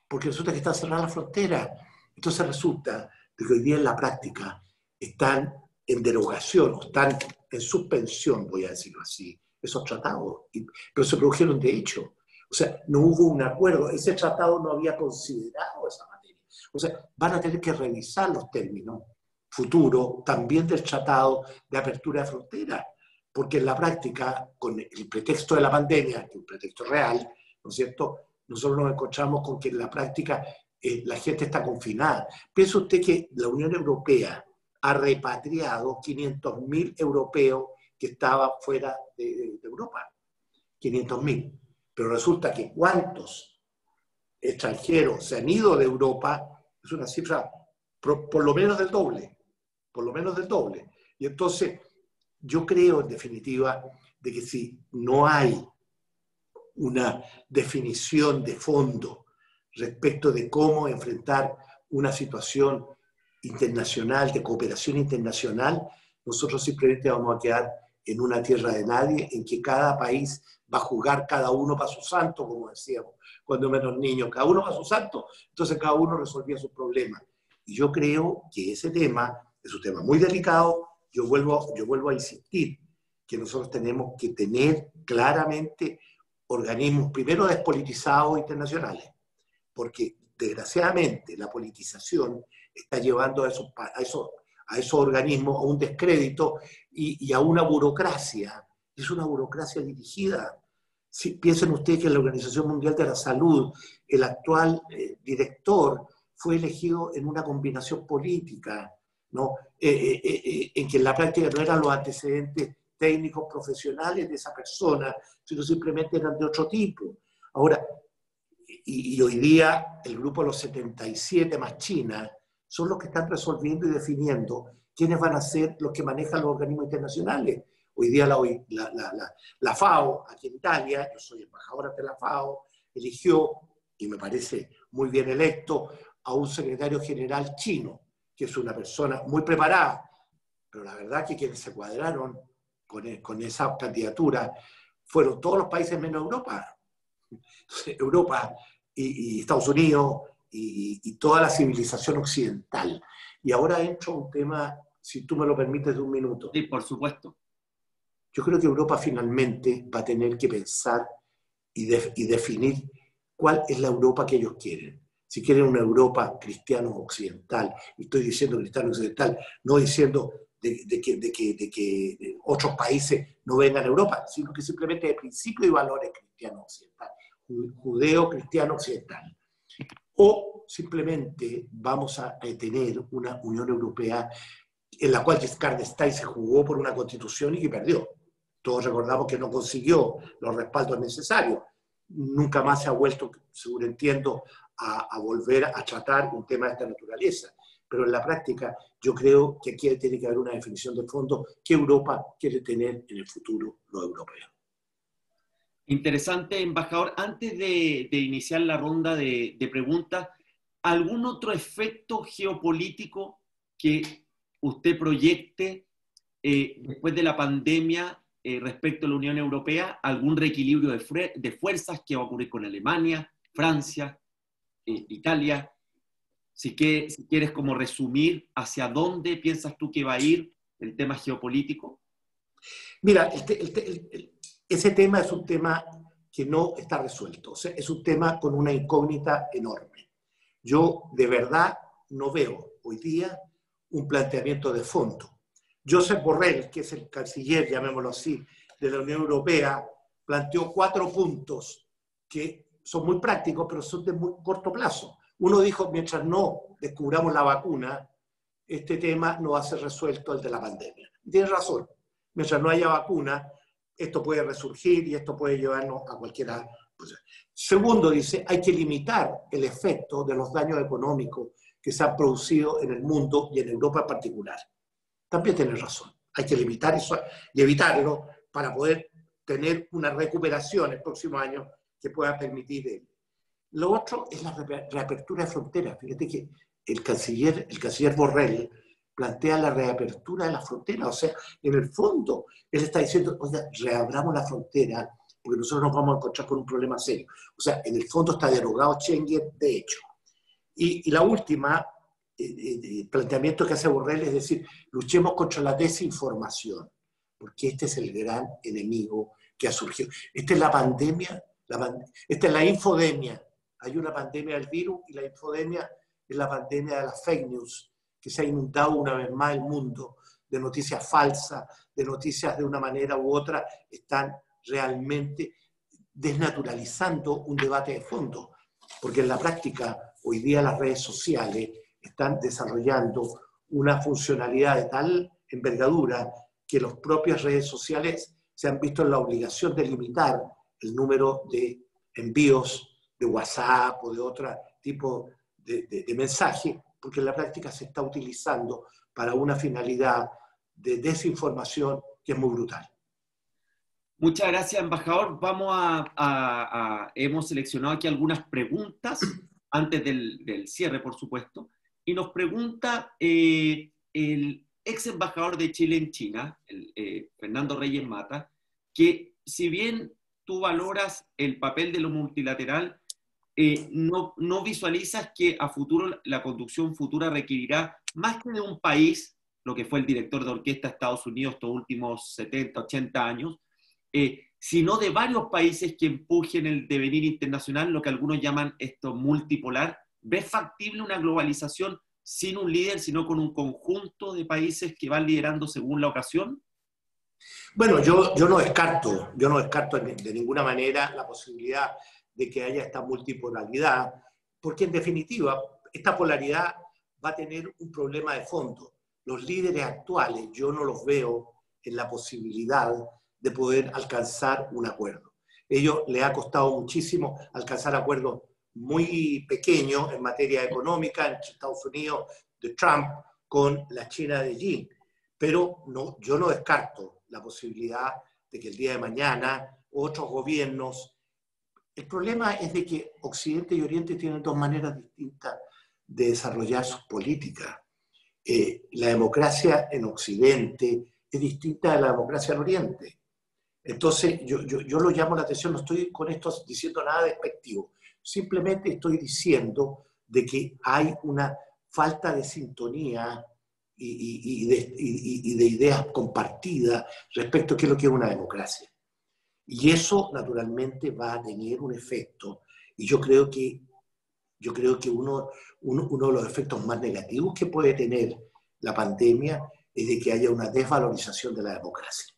porque resulta que está cerrada la frontera. Entonces resulta que hoy día en la práctica están en derogación, o están en suspensión, voy a decirlo así, esos tratados, pero se produjeron de hecho. O sea, no hubo un acuerdo, ese tratado no había considerado esa materia. O sea, van a tener que revisar los términos futuros también del tratado de apertura de frontera, porque en la práctica, con el pretexto de la pandemia, que es un pretexto real, ¿no es cierto?, nosotros nos encontramos con que en la práctica la gente está confinada. Piensa usted que la Unión Europea ha repatriado 500.000 europeos que estaban fuera de Europa. 500.000. Pero resulta que cuántos extranjeros se han ido de Europa es una cifra por lo menos del doble. Por lo menos del doble. Y entonces yo creo en definitiva de que si no hay una definición de fondo respecto de cómo enfrentar una situación internacional, de cooperación internacional, nosotros simplemente vamos a quedar en una tierra de nadie, en que cada país va a jugar cada uno para su santo, como decíamos cuando éramos niños, cada uno para su santo, entonces cada uno resolvía sus problemas. Y yo creo que ese tema es un tema muy delicado. Yo vuelvo a insistir que nosotros tenemos que tener claramente organismos, primero despolitizados internacionales, porque desgraciadamente la politización está llevando a esos organismos a un descrédito y a una burocracia. Es una burocracia dirigida. Si, piensen ustedes que en la Organización Mundial de la Salud, el actual director fue elegido en una combinación política, ¿no? En que en la práctica no eran los antecedentes técnicos profesionales de esa persona, sino simplemente eran de otro tipo. Ahora, y hoy día el grupo de los 77 más China son los que están resolviendo y definiendo quiénes van a ser los que manejan los organismos internacionales. Hoy día la FAO, aquí en Italia, yo soy embajadora de la FAO, eligió, y me parece muy bien electo, a un secretario general chino, que es una persona muy preparada, pero la verdad que quienes se cuadraron con esa candidatura fueron todos los países menos Europa. Europa y Estados Unidos y toda la civilización occidental. Y ahora entro a un tema, si tú me lo permites, de un minuto. Sí, por supuesto. Yo creo que Europa finalmente va a tener que pensar y definir cuál es la Europa que ellos quieren. Si quieren una Europa cristiano-occidental, y estoy diciendo cristiano-occidental, no diciendo de que otros países no vengan a Europa, sino que simplemente de principios y valores cristianos occidentales, judeo-cristiano occidental. O simplemente vamos a tener una Unión Europea en la cual Giscard d'Estaing se jugó por una constitución y que perdió. Todos recordamos que no consiguió los respaldos necesarios. Nunca más se ha vuelto, según entiendo, a volver a tratar un tema de esta naturaleza. Pero en la práctica yo creo que aquí tiene que haber una definición de fondo que Europa quiere tener en el futuro los europeos. Interesante, embajador. Antes de iniciar la ronda de preguntas, ¿algún otro efecto geopolítico que usted proyecte después de la pandemia respecto a la Unión Europea? ¿Algún reequilibrio de fuerzas que va a ocurrir con Alemania, Francia, Italia? Si quieres como resumir hacia dónde piensas tú que va a ir el tema geopolítico. Mira, ese tema es un tema que no está resuelto. O sea, es un tema con una incógnita enorme. Yo de verdad no veo hoy día un planteamiento de fondo. Josep Borrell, que es el canciller, llamémoslo así, de la Unión Europea, planteó 4 puntos que son muy prácticos, pero son de muy corto plazo. Uno dijo, mientras no descubramos la vacuna, este tema no va a ser resuelto, el de la pandemia. Y tiene razón. Mientras no haya vacuna, esto puede resurgir y esto puede llevarnos a cualquiera. Segundo, dice, hay que limitar el efecto de los daños económicos que se han producido en el mundo y en Europa en particular. También tiene razón. Hay que limitar eso y evitarlo para poder tener una recuperación el próximo año que pueda permitir. Lo otro es la reapertura de fronteras. Fíjate que el canciller Borrell plantea la reapertura de las fronteras. O sea, en el fondo, él está diciendo, oiga, reabramos la frontera porque nosotros nos vamos a encontrar con un problema serio. O sea, en el fondo está derogado Schengen, de hecho. Y la última, planteamiento que hace Borrell es decir, luchemos contra la desinformación, porque este es el gran enemigo que ha surgido. Esta es la pandemia, esta es la infodemia. Hay una pandemia del virus y la infodemia es la pandemia de las fake news, que se ha inundado una vez más el mundo de noticias falsas, de noticias de una manera u otra, están realmente desnaturalizando un debate de fondo, porque en la práctica hoy día las redes sociales están desarrollando una funcionalidad de tal envergadura que las propias redes sociales se han visto en la obligación de limitar el número de envíos de WhatsApp o de otro tipo de mensaje, porque en la práctica se está utilizando para una finalidad de desinformación que es muy brutal. Muchas gracias, embajador. Hemos seleccionado aquí algunas preguntas antes del cierre, por supuesto. Y nos pregunta el ex embajador de Chile en China, Fernando Reyes Mata, que si bien tú valoras el papel de lo multilateral, no visualizas que a futuro la conducción futura requerirá más que de un país, lo que fue el director de orquesta de Estados Unidos estos últimos 70, 80 años, sino de varios países que empujen el devenir internacional, lo que algunos llaman esto multipolar. ¿Ves factible una globalización sin un líder, sino con un conjunto de países que van liderando según la ocasión? Bueno, yo no descarto de ninguna manera la posibilidad de que haya esta multipolaridad, porque en definitiva esta polaridad va a tener un problema de fondo. Los líderes actuales yo no los veo en la posibilidad de poder alcanzar un acuerdo. Ellos les ha costado muchísimo alcanzar acuerdos muy pequeños en materia económica entre Estados Unidos de Trump con la China de Xi. Pero no, yo no descarto la posibilidad de que el día de mañana otros gobiernos... El problema es de que Occidente y Oriente tienen dos maneras distintas de desarrollar sus políticas. La democracia en Occidente es distinta de la democracia en Oriente. Entonces, yo lo llamo la atención, no estoy con esto diciendo nada despectivo, simplemente estoy diciendo de que hay una falta de sintonía y de ideas compartidas respecto a qué es lo que es una democracia. Y eso, naturalmente, va a tener un efecto. Y yo creo que uno de los efectos más negativos que puede tener la pandemia es de que haya una desvalorización de la democracia.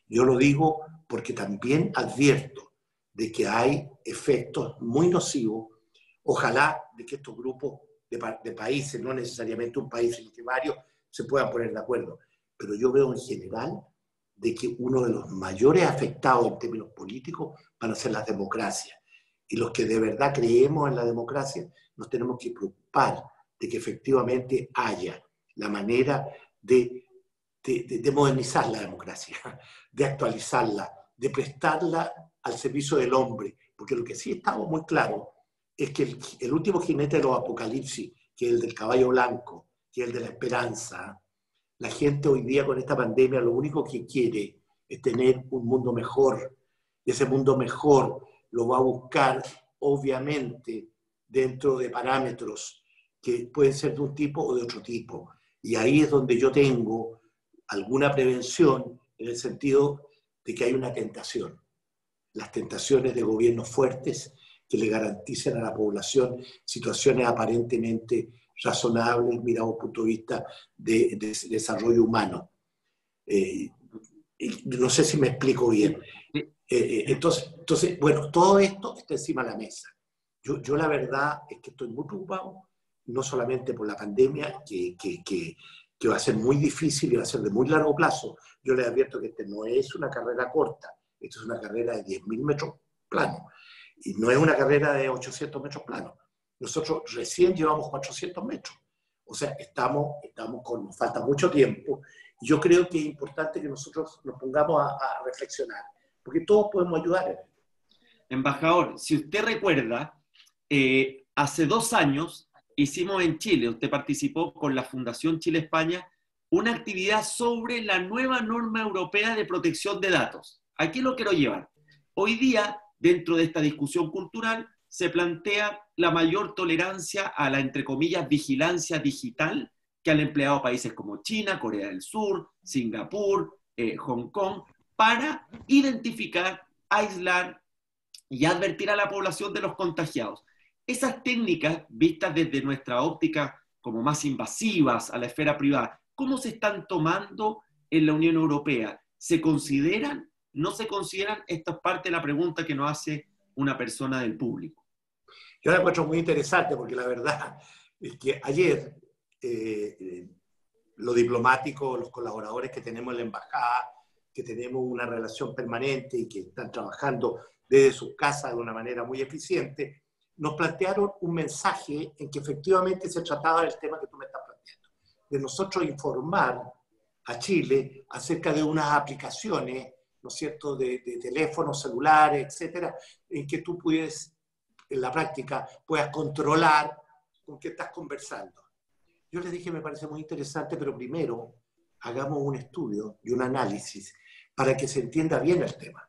Yo lo digo porque también advierto de que hay efectos muy nocivos. Ojalá de que estos grupos de países, no necesariamente un país, sino que varios, se puedan poner de acuerdo. Pero yo veo en general de que uno de los mayores afectados en términos políticos van a ser las democracias. Y los que de verdad creemos en la democracia nos tenemos que preocupar de que efectivamente haya la manera de modernizar la democracia, de actualizarla, de prestarla al servicio del hombre. Porque lo que sí estamos muy claro es que el último jinete de los apocalipsis, que es el del caballo blanco, que es el de la esperanza, la gente hoy día con esta pandemia lo único que quiere es tener un mundo mejor. Y ese mundo mejor lo va a buscar, obviamente, dentro de parámetros que pueden ser de un tipo o de otro tipo. Y ahí es donde yo tengo alguna prevención en el sentido de que hay una tentación. Las tentaciones de gobiernos fuertes que le garanticen a la población situaciones aparentemente razonables, mirado desde el punto de vista de desarrollo humano. No sé si me explico bien. Entonces, bueno, todo esto está encima de la mesa. Yo la verdad es que estoy muy preocupado, no solamente por la pandemia, que va a ser muy difícil y va a ser de muy largo plazo. Yo les advierto que este no es una carrera corta, esto es una carrera de 10.000 metros planos, y no es una carrera de 800 metros planos. Nosotros recién llevamos 400 metros. O sea, nos falta mucho tiempo. Y yo creo que es importante que nosotros nos pongamos a reflexionar, porque todos podemos ayudar. Embajador, si usted recuerda, hace 2 años hicimos en Chile, usted participó con la Fundación Chile-España, una actividad sobre la nueva norma europea de protección de datos. ¿A qué lo quiero llevar? Hoy día, dentro de esta discusión cultural, se plantea la mayor tolerancia a la, entre comillas, vigilancia digital que han empleado países como China, Corea del Sur, Singapur, Hong Kong, para identificar, aislar y advertir a la población de los contagiados. Esas técnicas, vistas desde nuestra óptica como más invasivas a la esfera privada, ¿cómo se están tomando en la Unión Europea? ¿Se consideran? ¿No se consideran? Esta es parte de la pregunta que nos hace una persona del público. Yo la encuentro muy interesante porque la verdad es que ayer los diplomáticos, los colaboradores que tenemos en la embajada, que tenemos una relación permanente y que están trabajando desde sus casas de una manera muy eficiente, nos plantearon un mensaje en que efectivamente se trataba del tema que tú me estás planteando, de nosotros informar a Chile acerca de unas aplicaciones, ¿no es cierto?, de teléfonos celulares, etcétera, en que tú puedes, en la práctica, puedas controlar con qué estás conversando. Yo les dije, me parece muy interesante, pero primero hagamos un estudio y un análisis para que se entienda bien el tema.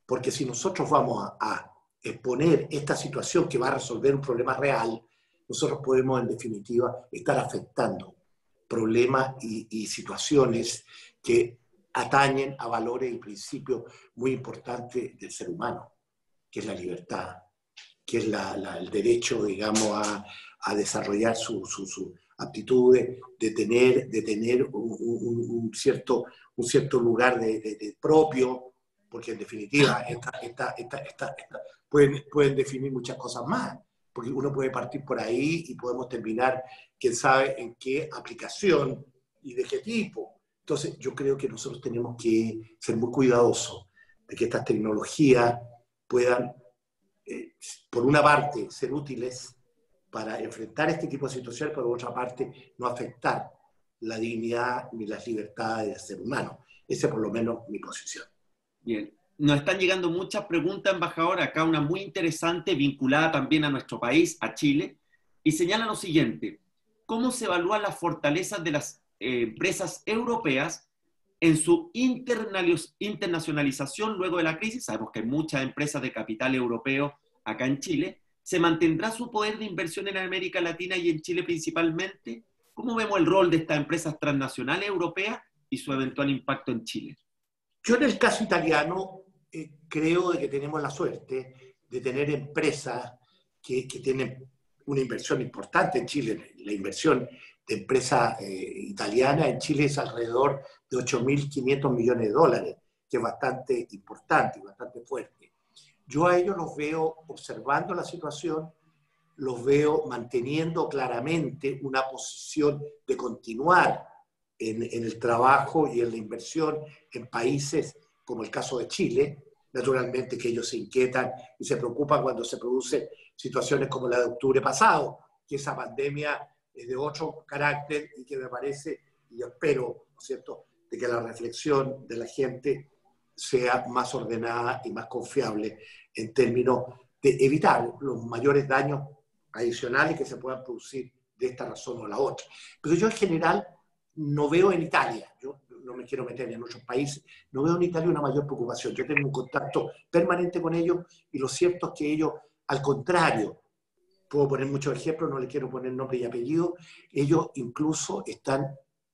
Porque si nosotros vamos a exponer esta situación que va a resolver un problema real, nosotros podemos, en definitiva, estar afectando problemas y situaciones que atañen a valores y principios muy importantes del ser humano, que es la libertad, que es el derecho, digamos, a desarrollar sus aptitudes, de tener un cierto lugar de propio, porque en definitiva pueden definir muchas cosas más, porque uno puede partir por ahí y podemos terminar, quién sabe, en qué aplicación y de qué tipo. Entonces yo creo que nosotros tenemos que ser muy cuidadosos de que estas tecnologías puedan, por una parte, ser útiles para enfrentar este tipo de situaciones, pero por otra parte, no afectar la dignidad ni las libertades del ser humano. Esa es por lo menos mi posición. Bien. Nos están llegando muchas preguntas, embajador, acá una muy interesante, vinculada también a nuestro país, a Chile, y señala lo siguiente: ¿cómo se evalúan las fortalezas de las empresas europeas en su internacionalización luego de la crisis? Sabemos que hay muchas empresas de capital europeo acá en Chile. ¿Se mantendrá su poder de inversión en América Latina y en Chile principalmente? ¿Cómo vemos el rol de estas empresas transnacionales europeas y su eventual impacto en Chile? Yo en el caso italiano creo de que tenemos la suerte de tener empresas que tienen una inversión importante en Chile. La inversión empresa italiana en Chile es alrededor de 8.500 millones de dólares, que es bastante importante y bastante fuerte. Yo a ellos los veo observando la situación, los veo manteniendo claramente una posición de continuar en el trabajo y en la inversión en países como el caso de Chile. Naturalmente que ellos se inquietan y se preocupan cuando se producen situaciones como la de octubre pasado, que esa pandemia es de otro carácter y que me parece, y yo espero, ¿no es cierto?, de que la reflexión de la gente sea más ordenada y más confiable en términos de evitar los mayores daños adicionales que se puedan producir de esta razón o la otra. Pero yo en general no veo en Italia, yo no me quiero meter en otros países, no veo en Italia una mayor preocupación. Yo tengo un contacto permanente con ellos y lo cierto es que ellos, al contrario, puedo poner muchos ejemplos, no le quiero poner nombre y apellido, ellos incluso están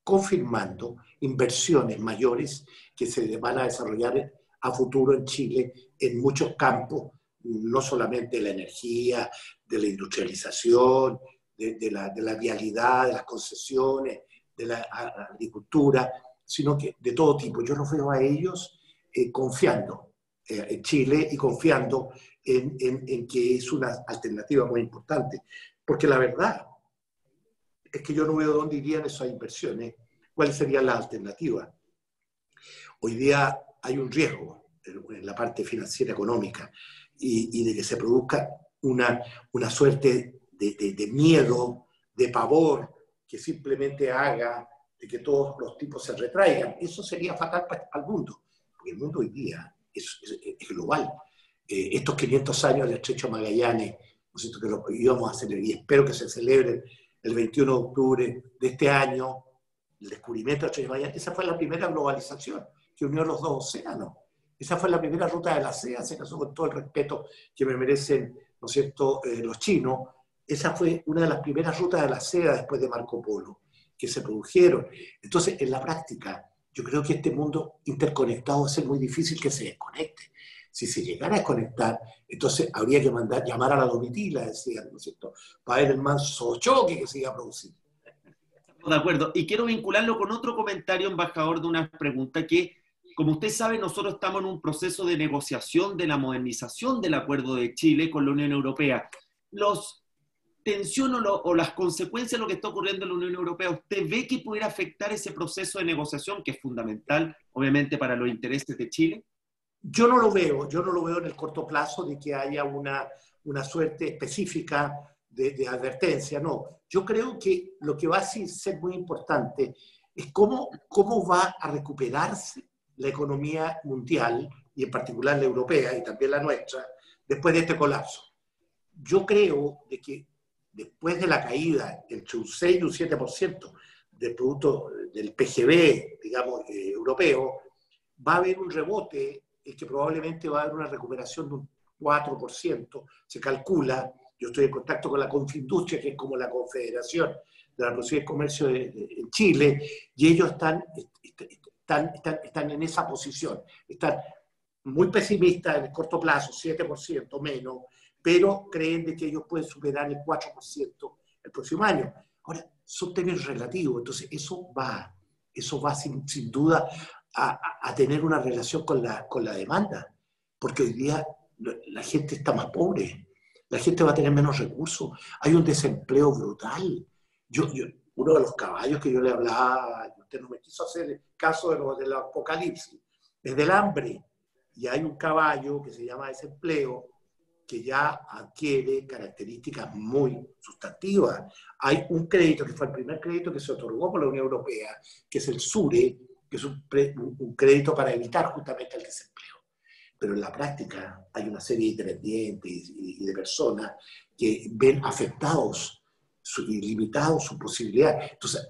confirmando inversiones mayores que se van a desarrollar a futuro en Chile en muchos campos, no solamente de la energía, de la industrialización, de la vialidad, de las concesiones, de la agricultura, sino que de todo tipo. Yo los veo a ellos confiando en Chile y confiando en que es una alternativa muy importante. Porque la verdad es que yo no veo dónde irían esas inversiones, cuáles serían las alternativas. Hoy día hay un riesgo en la parte financiera económica y de que se produzca una suerte de miedo, de pavor, que simplemente haga de que todos los tipos se retraigan. Eso sería fatal para el mundo, porque el mundo hoy día es global. Estos 500 años del Estrecho Magallanes, ¿no es cierto?, que lo íbamos a hacer, y espero que se celebre el 21 de octubre de este año, el descubrimiento del Estrecho Magallanes, esa fue la primera globalización que unió los dos océanos. Esa fue la primera ruta de la seda, se casó con todo el respeto que me merecen, ¿no es cierto?, los chinos. Esa fue una de las primeras rutas de la seda después de Marco Polo, que se produjeron. Entonces, en la práctica, yo creo que este mundo interconectado va a ser muy difícil que se desconecte. Si se llegara a desconectar, entonces habría que llamar a la Domitila, decían, ¿no es cierto?, para ver el manso choque que se iba a producir. De acuerdo. Y quiero vincularlo con otro comentario, embajador, de una pregunta que, como usted sabe, nosotros estamos en un proceso de negociación de la modernización del Acuerdo de Chile con la Unión Europea. Los tensión o las consecuencias de lo que está ocurriendo en la Unión Europea, ¿usted ve que pudiera afectar ese proceso de negociación, que es fundamental, obviamente, para los intereses de Chile? Yo no lo veo en el corto plazo de que haya una suerte específica de advertencia, no. Yo creo que lo que va a ser muy importante es cómo va a recuperarse la economía mundial, y en particular la europea y también la nuestra, después de este colapso. Yo creo de que después de la caída entre un 6 y un 7% del producto del PGB, digamos, europeo, va a haber un rebote que probablemente va a haber una recuperación de un 4%, se calcula. Yo estoy en contacto con la Confindustria, que es como la confederación de la producción y comercio en Chile, y ellos están en esa posición. Están muy pesimistas en el corto plazo, 7% menos, pero creen de que ellos pueden superar el 4% el próximo año. Ahora, son términos relativos, entonces eso va sin duda a tener una relación con la demanda, porque hoy día la gente está más pobre, la gente va a tener menos recursos, hay un desempleo brutal. Uno de los caballos que yo le hablaba, usted no me quiso hacer caso del apocalipsis, es del hambre, y hay un caballo que se llama desempleo, que ya adquiere características muy sustantivas. Hay un crédito, que fue el primer crédito que se otorgó por la Unión Europea, que es el SURE, que es un crédito para evitar justamente el desempleo. Pero en la práctica hay una serie de dependientes y de personas que ven afectados y limitados sus posibilidades. Entonces,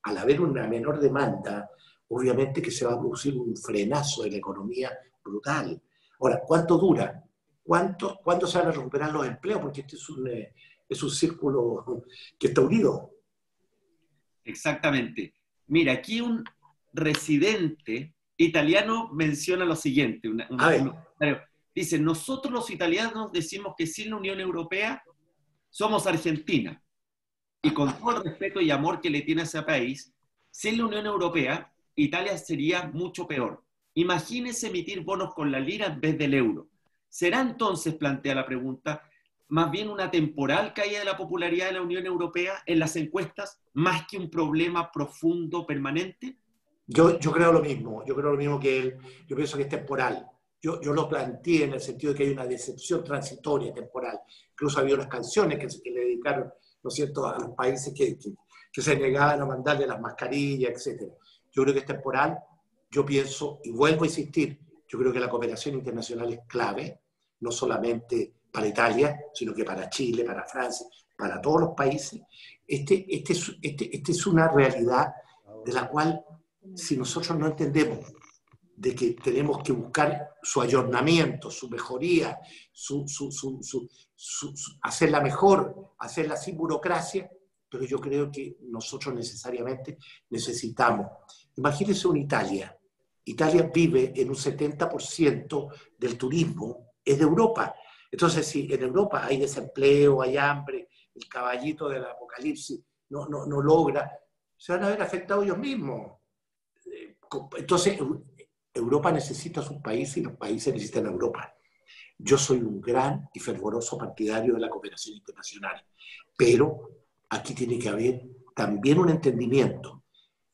al haber una menor demanda, obviamente que se va a producir un frenazo de la economía brutal. Ahora, ¿cuánto dura? ¿Cuándo se van a recuperar los empleos? Porque este es un círculo que está unido. Exactamente. Mira, aquí un residente italiano menciona lo siguiente. Dice, nosotros los italianos decimos que sin la Unión Europea somos Argentina. Y con todo el respeto y amor que le tiene a ese país, sin la Unión Europea, Italia sería mucho peor. Imagínese emitir bonos con la lira en vez del euro. ¿Será entonces, plantea la pregunta, más bien una temporal caída de la popularidad de la Unión Europea en las encuestas, más que un problema profundo, permanente? Yo creo lo mismo que él, yo pienso que es temporal. Yo lo planteé en el sentido de que hay una decepción transitoria, temporal. Incluso había unas canciones que le dedicaron, ¿no es cierto?, a los países que se negaban a mandarle las mascarillas, etc. Yo creo que es temporal. Yo pienso, y vuelvo a insistir, yo creo que la cooperación internacional es clave, no solamente para Italia, sino que para Chile, para Francia, para todos los países. Esta es una realidad de la cual, si nosotros no entendemos de que tenemos que buscar su ayornamiento, su mejoría, hacerla mejor, hacerla sin burocracia, pero yo creo que nosotros necesariamente necesitamos. Imagínense una Italia. Italia vive en un 70% del turismo, es de Europa. Entonces, si en Europa hay desempleo, hay hambre, el caballito del apocalipsis no logra, se van a ver afectados ellos mismos. Entonces, Europa necesita a sus países y los países necesitan a Europa. Yo soy un gran y fervoroso partidario de la cooperación internacional, pero aquí tiene que haber también un entendimiento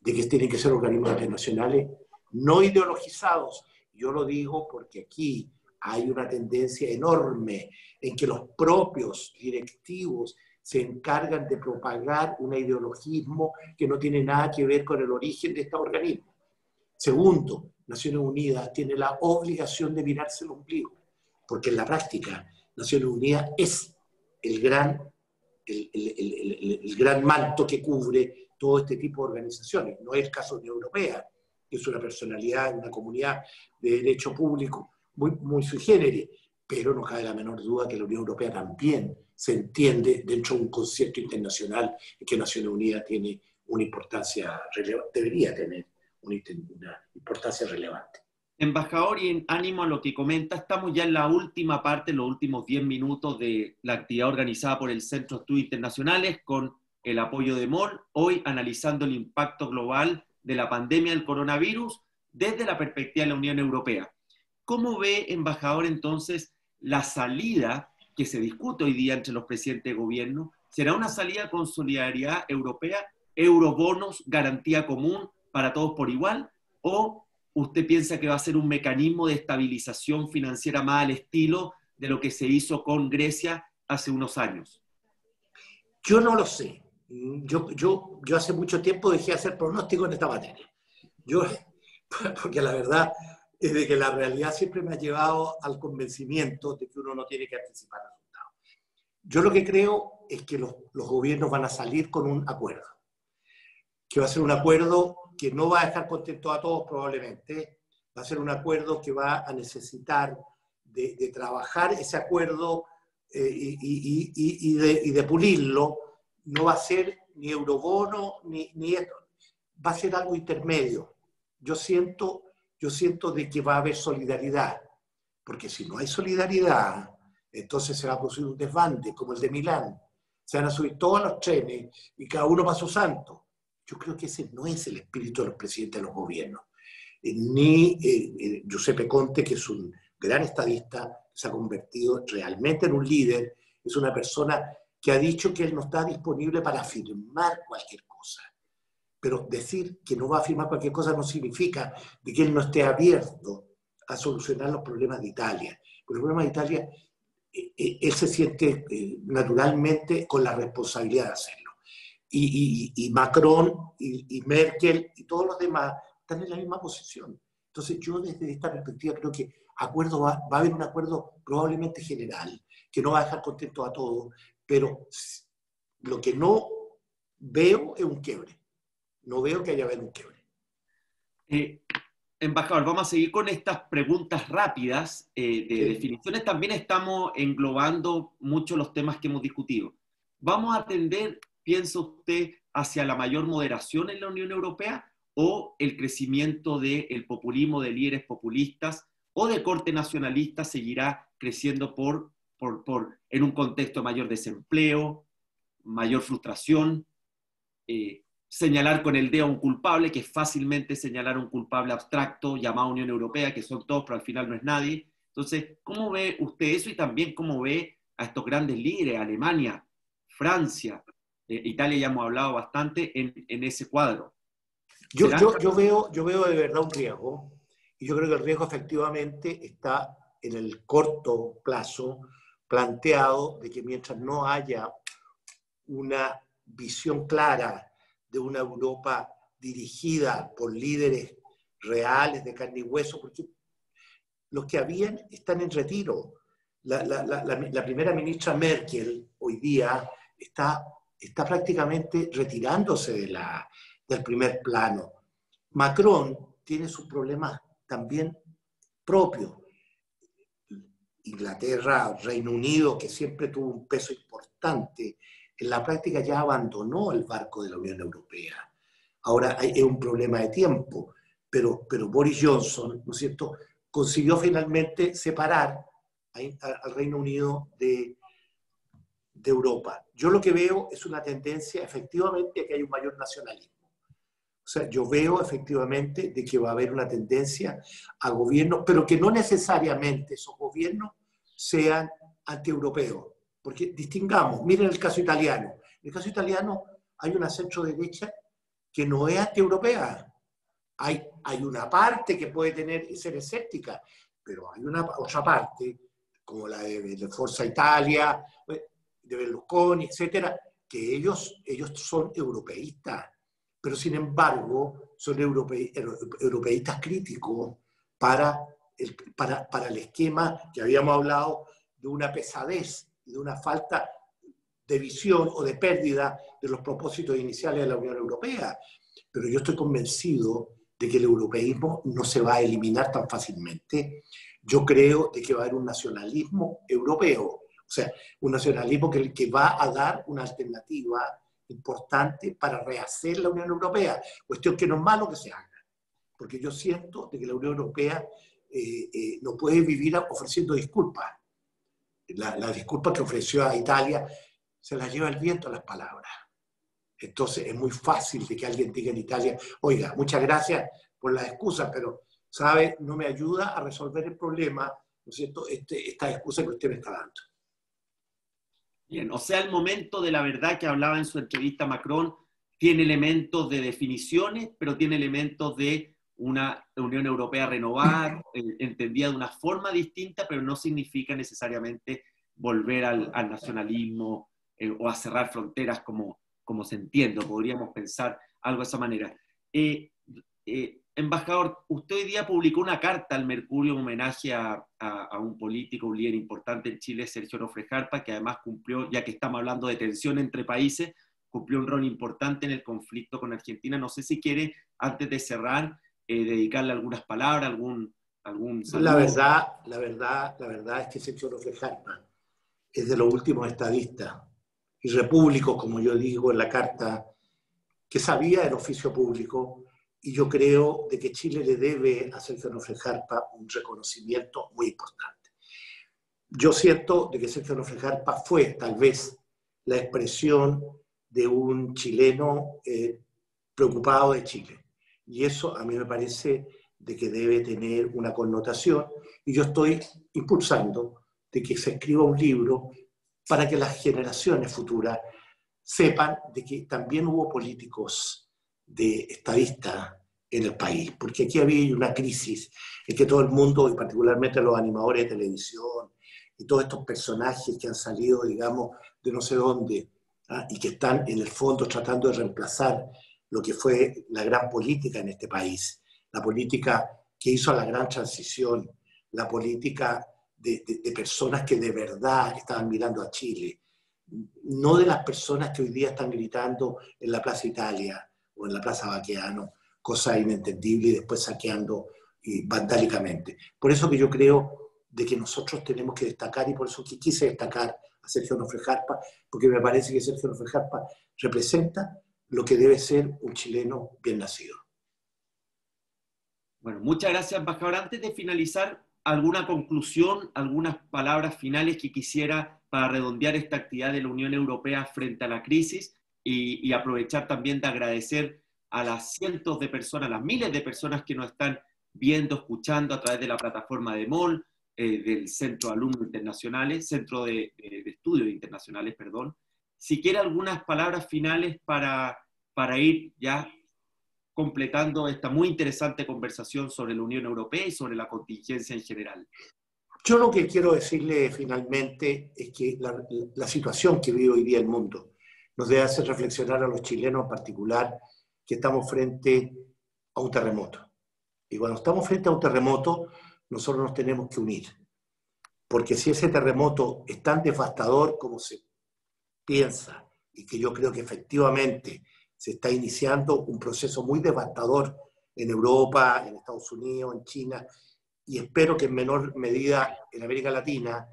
de que tienen que ser organismos internacionales no ideologizados. Yo lo digo porque aquí hay una tendencia enorme en que los propios directivos se encargan de propagar un ideologismo que no tiene nada que ver con el origen de estos organismos. Segundo, Naciones Unidas tiene la obligación de mirarse el ombligo, porque en la práctica Naciones Unidas es el gran manto que cubre todo este tipo de organizaciones. No es el caso de la Unión Europea, que es una personalidad, una comunidad de derecho público muy sui generis, pero no cabe la menor duda que la Unión Europea también se entiende dentro de un concierto internacional en que Naciones Unidas tiene una importancia relevante, debería tener una importancia relevante. Embajador, y en ánimo a lo que comenta, estamos ya en la última parte, los últimos 10 minutos de la actividad organizada por el Centro de Estudios Internacionales con el apoyo de MOL, hoy analizando el impacto global de la pandemia del coronavirus desde la perspectiva de la Unión Europea. ¿Cómo ve, embajador, entonces, la salida que se discute hoy día entre los presidentes de gobierno? ¿Será una salida con solidaridad europea, eurobonos, garantía común para todos por igual? ¿O usted piensa que va a ser un mecanismo de estabilización financiera más al estilo de lo que se hizo con Grecia hace unos años? Yo no lo sé. Yo hace mucho tiempo dejé de hacer pronósticos en esta materia. Porque la verdad es de que la realidad siempre me ha llevado al convencimiento de que uno no tiene que anticipar resultados. Yo lo que creo es que los gobiernos van a salir con un acuerdo, que va a ser un acuerdo que no va a dejar contento a todos probablemente, va a ser un acuerdo que va a necesitar de trabajar ese acuerdo y de pulirlo. No va a ser ni eurobono ni esto, va a ser algo intermedio. Yo siento de que va a haber solidaridad, porque si no hay solidaridad, entonces se va a producir un desbande como el de Milán. Se van a subir todos los trenes y cada uno va a su santo. Yo creo que ese no es el espíritu de los presidentes de los gobiernos. Ni Giuseppe Conte, que es un gran estadista, se ha convertido realmente en un líder, es una persona que ha dicho que él no está disponible para afirmar cualquier cosa. Pero decir que no va a afirmar cualquier cosa no significa de que él no esté abierto a solucionar los problemas de Italia. Porque los problemas de Italia, él se siente naturalmente con la responsabilidad de hacerlo. Y Macron y Merkel y todos los demás están en la misma posición. Entonces yo desde esta perspectiva creo que va a haber un acuerdo probablemente general, que no va a dejar contento a todos, pero lo que no veo es un quiebre. No veo que haya haber un quiebre. Embajador, vamos a seguir con estas preguntas rápidas de definiciones. También estamos englobando mucho los temas que hemos discutido. ¿Vamos a atender, piensa usted, hacia la mayor moderación en la Unión Europea o el crecimiento del populismo de líderes populistas o de corte nacionalista seguirá creciendo en un contexto de mayor desempleo, mayor frustración, señalar con el dedo a un culpable, que es fácilmente señalar a un culpable abstracto llamado Unión Europea, que son todos, pero al final no es nadie. Entonces, ¿cómo ve usted eso? Y también cómo ve a estos grandes líderes, Alemania, Francia, Italia, ya hemos hablado bastante en ese cuadro. Yo veo de verdad un riesgo, y yo creo que el riesgo efectivamente está en el corto plazo planteado de que mientras no haya una visión clara de una Europa dirigida por líderes reales de carne y hueso, porque los que habían están en retiro. La primera ministra Merkel hoy día está prácticamente retirándose del primer plano. Macron tiene sus problemas también propios. Inglaterra, Reino Unido, que siempre tuvo un peso importante, en la práctica ya abandonó el barco de la Unión Europea. Ahora es un problema de tiempo, pero Boris Johnson, ¿no es cierto?, consiguió finalmente separar al Reino Unido de Europa. Yo lo que veo es una tendencia efectivamente a que hay un mayor nacionalismo. O sea, yo veo efectivamente de que va a haber una tendencia a gobiernos, pero que no necesariamente esos gobiernos sean antieuropeos. Porque distingamos, miren el caso italiano. En el caso italiano hay una centro-derecha que no es antieuropea. Hay una parte que puede ser escéptica, pero hay una otra parte, como la de Forza Italia, de Berlusconi, etcétera, que ellos son europeístas, pero sin embargo son europeístas críticos para el esquema que habíamos hablado de una pesadez y de una falta de visión o de pérdida de los propósitos iniciales de la Unión Europea. Pero yo estoy convencido de que el europeísmo no se va a eliminar tan fácilmente. Yo creo de que va a haber un nacionalismo europeo, o sea, un nacionalismo que va a dar una alternativa importante para rehacer la Unión Europea, cuestión que no es malo que se haga, porque yo siento de que la Unión Europea no puede vivir ofreciendo disculpas. La disculpa que ofreció a Italia se la lleva el viento a las palabras. Entonces es muy fácil de que alguien diga en Italia, oiga, muchas gracias por la excusa, pero, ¿sabe? No me ayuda a resolver el problema, ¿no es cierto?, esta excusa que usted me está dando. Bien, o sea, el momento de la verdad que hablaba en su entrevista Macron tiene elementos de definiciones, pero tiene elementos de una Unión Europea renovada, entendida de una forma distinta, pero no significa necesariamente volver al nacionalismo o a cerrar fronteras como se entiende. Podríamos pensar algo de esa manera. Embajador, usted hoy día publicó una carta al Mercurio en homenaje a un político, un líder importante en Chile, Sergio Nofre Jarpa, que además cumplió, ya que estamos hablando de tensión entre países, cumplió un rol importante en el conflicto con Argentina. No sé si quiere, antes de cerrar, dedicarle algunas palabras, algún saludo. La verdad es que Sergio Nofre Jarpa es de los últimos estadistas y repúblicos, como yo digo en la carta, que sabía el oficio público. Y yo creo de que Chile le debe a Sergio Nofre Jarpa un reconocimiento muy importante. Yo siento de que Sergio Nofre Jarpa fue tal vez la expresión de un chileno preocupado de Chile. Y eso a mí me parece de que debe tener una connotación. Y yo estoy impulsando de que se escriba un libro para que las generaciones futuras sepan de que también hubo políticos de estadistas en el país, porque aquí había una crisis en que todo el mundo, y particularmente los animadores de televisión, y todos estos personajes que han salido, digamos, de no sé dónde, y que están en el fondo tratando de reemplazar lo que fue la gran política en este país, la política que hizo la gran transición, la política de personas que de verdad estaban mirando a Chile, no de las personas que hoy día están gritando en la Plaza Italia o en la Plaza Baqueano, cosas inentendibles y después saqueando vandálicamente. Por eso que yo creo de que nosotros tenemos que destacar, y por eso que quise destacar a Sergio Nofre Jarpa, porque me parece que Sergio Nofre Jarpa representa lo que debe ser un chileno bien nacido. Bueno, muchas gracias, embajador. Antes de finalizar, ¿alguna conclusión, algunas palabras finales que quisiera para redondear esta actividad de la Unión Europea frente a la crisis y aprovechar también de agradecer a las cientos de personas, las miles de personas que nos están viendo, escuchando a través de la plataforma de MOL, del Centro de Alumnos Internacionales, Centro de Estudios Internacionales, perdón. Si quiere algunas palabras finales para ir ya completando esta muy interesante conversación sobre la Unión Europea y sobre la contingencia en general. Yo lo que quiero decirle finalmente es que la situación que vive hoy día el mundo nos debe hacer reflexionar a los chilenos en particular que estamos frente a un terremoto. Y cuando estamos frente a un terremoto, nosotros nos tenemos que unir. Porque si ese terremoto es tan devastador como se piensa, y que yo creo que efectivamente se está iniciando un proceso muy devastador en Europa, en Estados Unidos, en China, y espero que en menor medida en América Latina,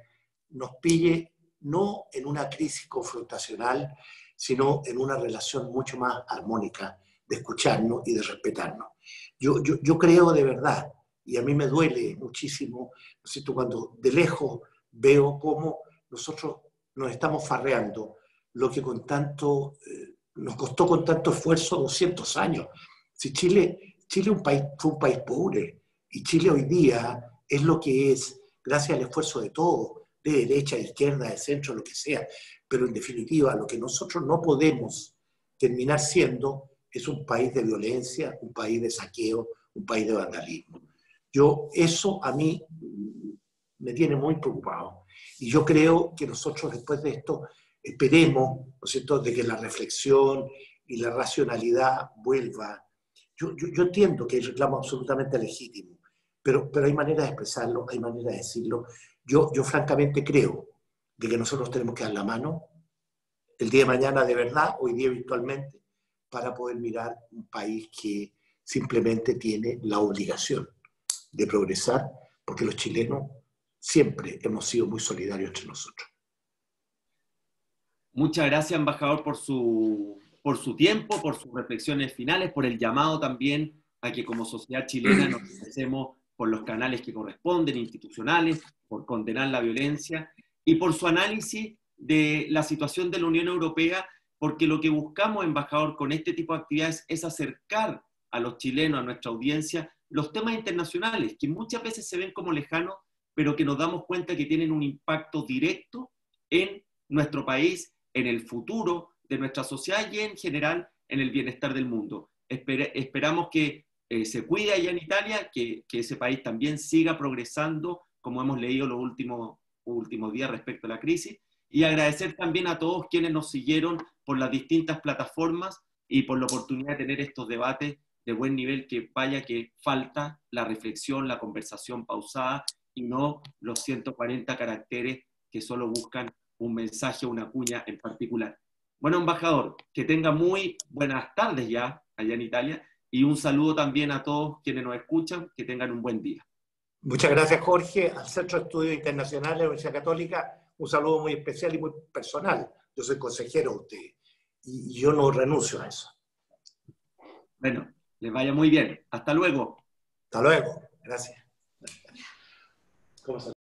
nos pille no en una crisis confrontacional, sino en una relación mucho más armónica de escucharnos y de respetarnos. Yo creo de verdad, y a mí me duele muchísimo, ¿no es cierto?, cuando de lejos veo cómo nosotros nos estamos farreando lo que con tanto, nos costó con tanto esfuerzo 200 años. Si Chile fue un país pobre, y Chile hoy día es lo que es gracias al esfuerzo de todos, de derecha, de izquierda, de centro, lo que sea. Pero en definitiva, lo que nosotros no podemos terminar siendo es un país de violencia, un país de saqueo, un país de vandalismo. Eso a mí me tiene muy preocupado. Y yo creo que nosotros después de esto esperemos, ¿no es cierto?, de que la reflexión y la racionalidad vuelva. Yo entiendo que el reclamo es absolutamente legítimo, pero hay maneras de expresarlo, hay maneras de decirlo. Yo francamente creo de que nosotros tenemos que dar la mano el día de mañana de verdad, hoy día virtualmente, para poder mirar un país que simplemente tiene la obligación de progresar, porque los chilenos siempre hemos sido muy solidarios entre nosotros. Muchas gracias, embajador, por su tiempo, por sus reflexiones finales, por el llamado también a que como sociedad chilena nos expresemos por los canales que corresponden, institucionales, por condenar la violencia y por su análisis de la situación de la Unión Europea, porque lo que buscamos, embajador, con este tipo de actividades es acercar a los chilenos, a nuestra audiencia, los temas internacionales, que muchas veces se ven como lejanos, pero que nos damos cuenta que tienen un impacto directo en nuestro país, en el futuro de nuestra sociedad y en general en el bienestar del mundo. Esperamos que se cuide allá en Italia, que ese país también siga progresando, como hemos leído los últimos días respecto a la crisis, y agradecer también a todos quienes nos siguieron por las distintas plataformas y por la oportunidad de tener estos debates de buen nivel, que vaya que falta la reflexión, la conversación pausada y no los 140 caracteres que solo buscan un mensaje o una cuña en particular. Bueno, embajador, que tenga muy buenas tardes ya allá en Italia y un saludo también a todos quienes nos escuchan, que tengan un buen día. Muchas gracias, Jorge, al Centro de Estudios Internacionales de la Universidad Católica, un saludo muy especial y muy personal. Yo soy consejero de usted y yo no renuncio a eso. Bueno, les vaya muy bien. Hasta luego. Hasta luego. Gracias. ¿Cómo se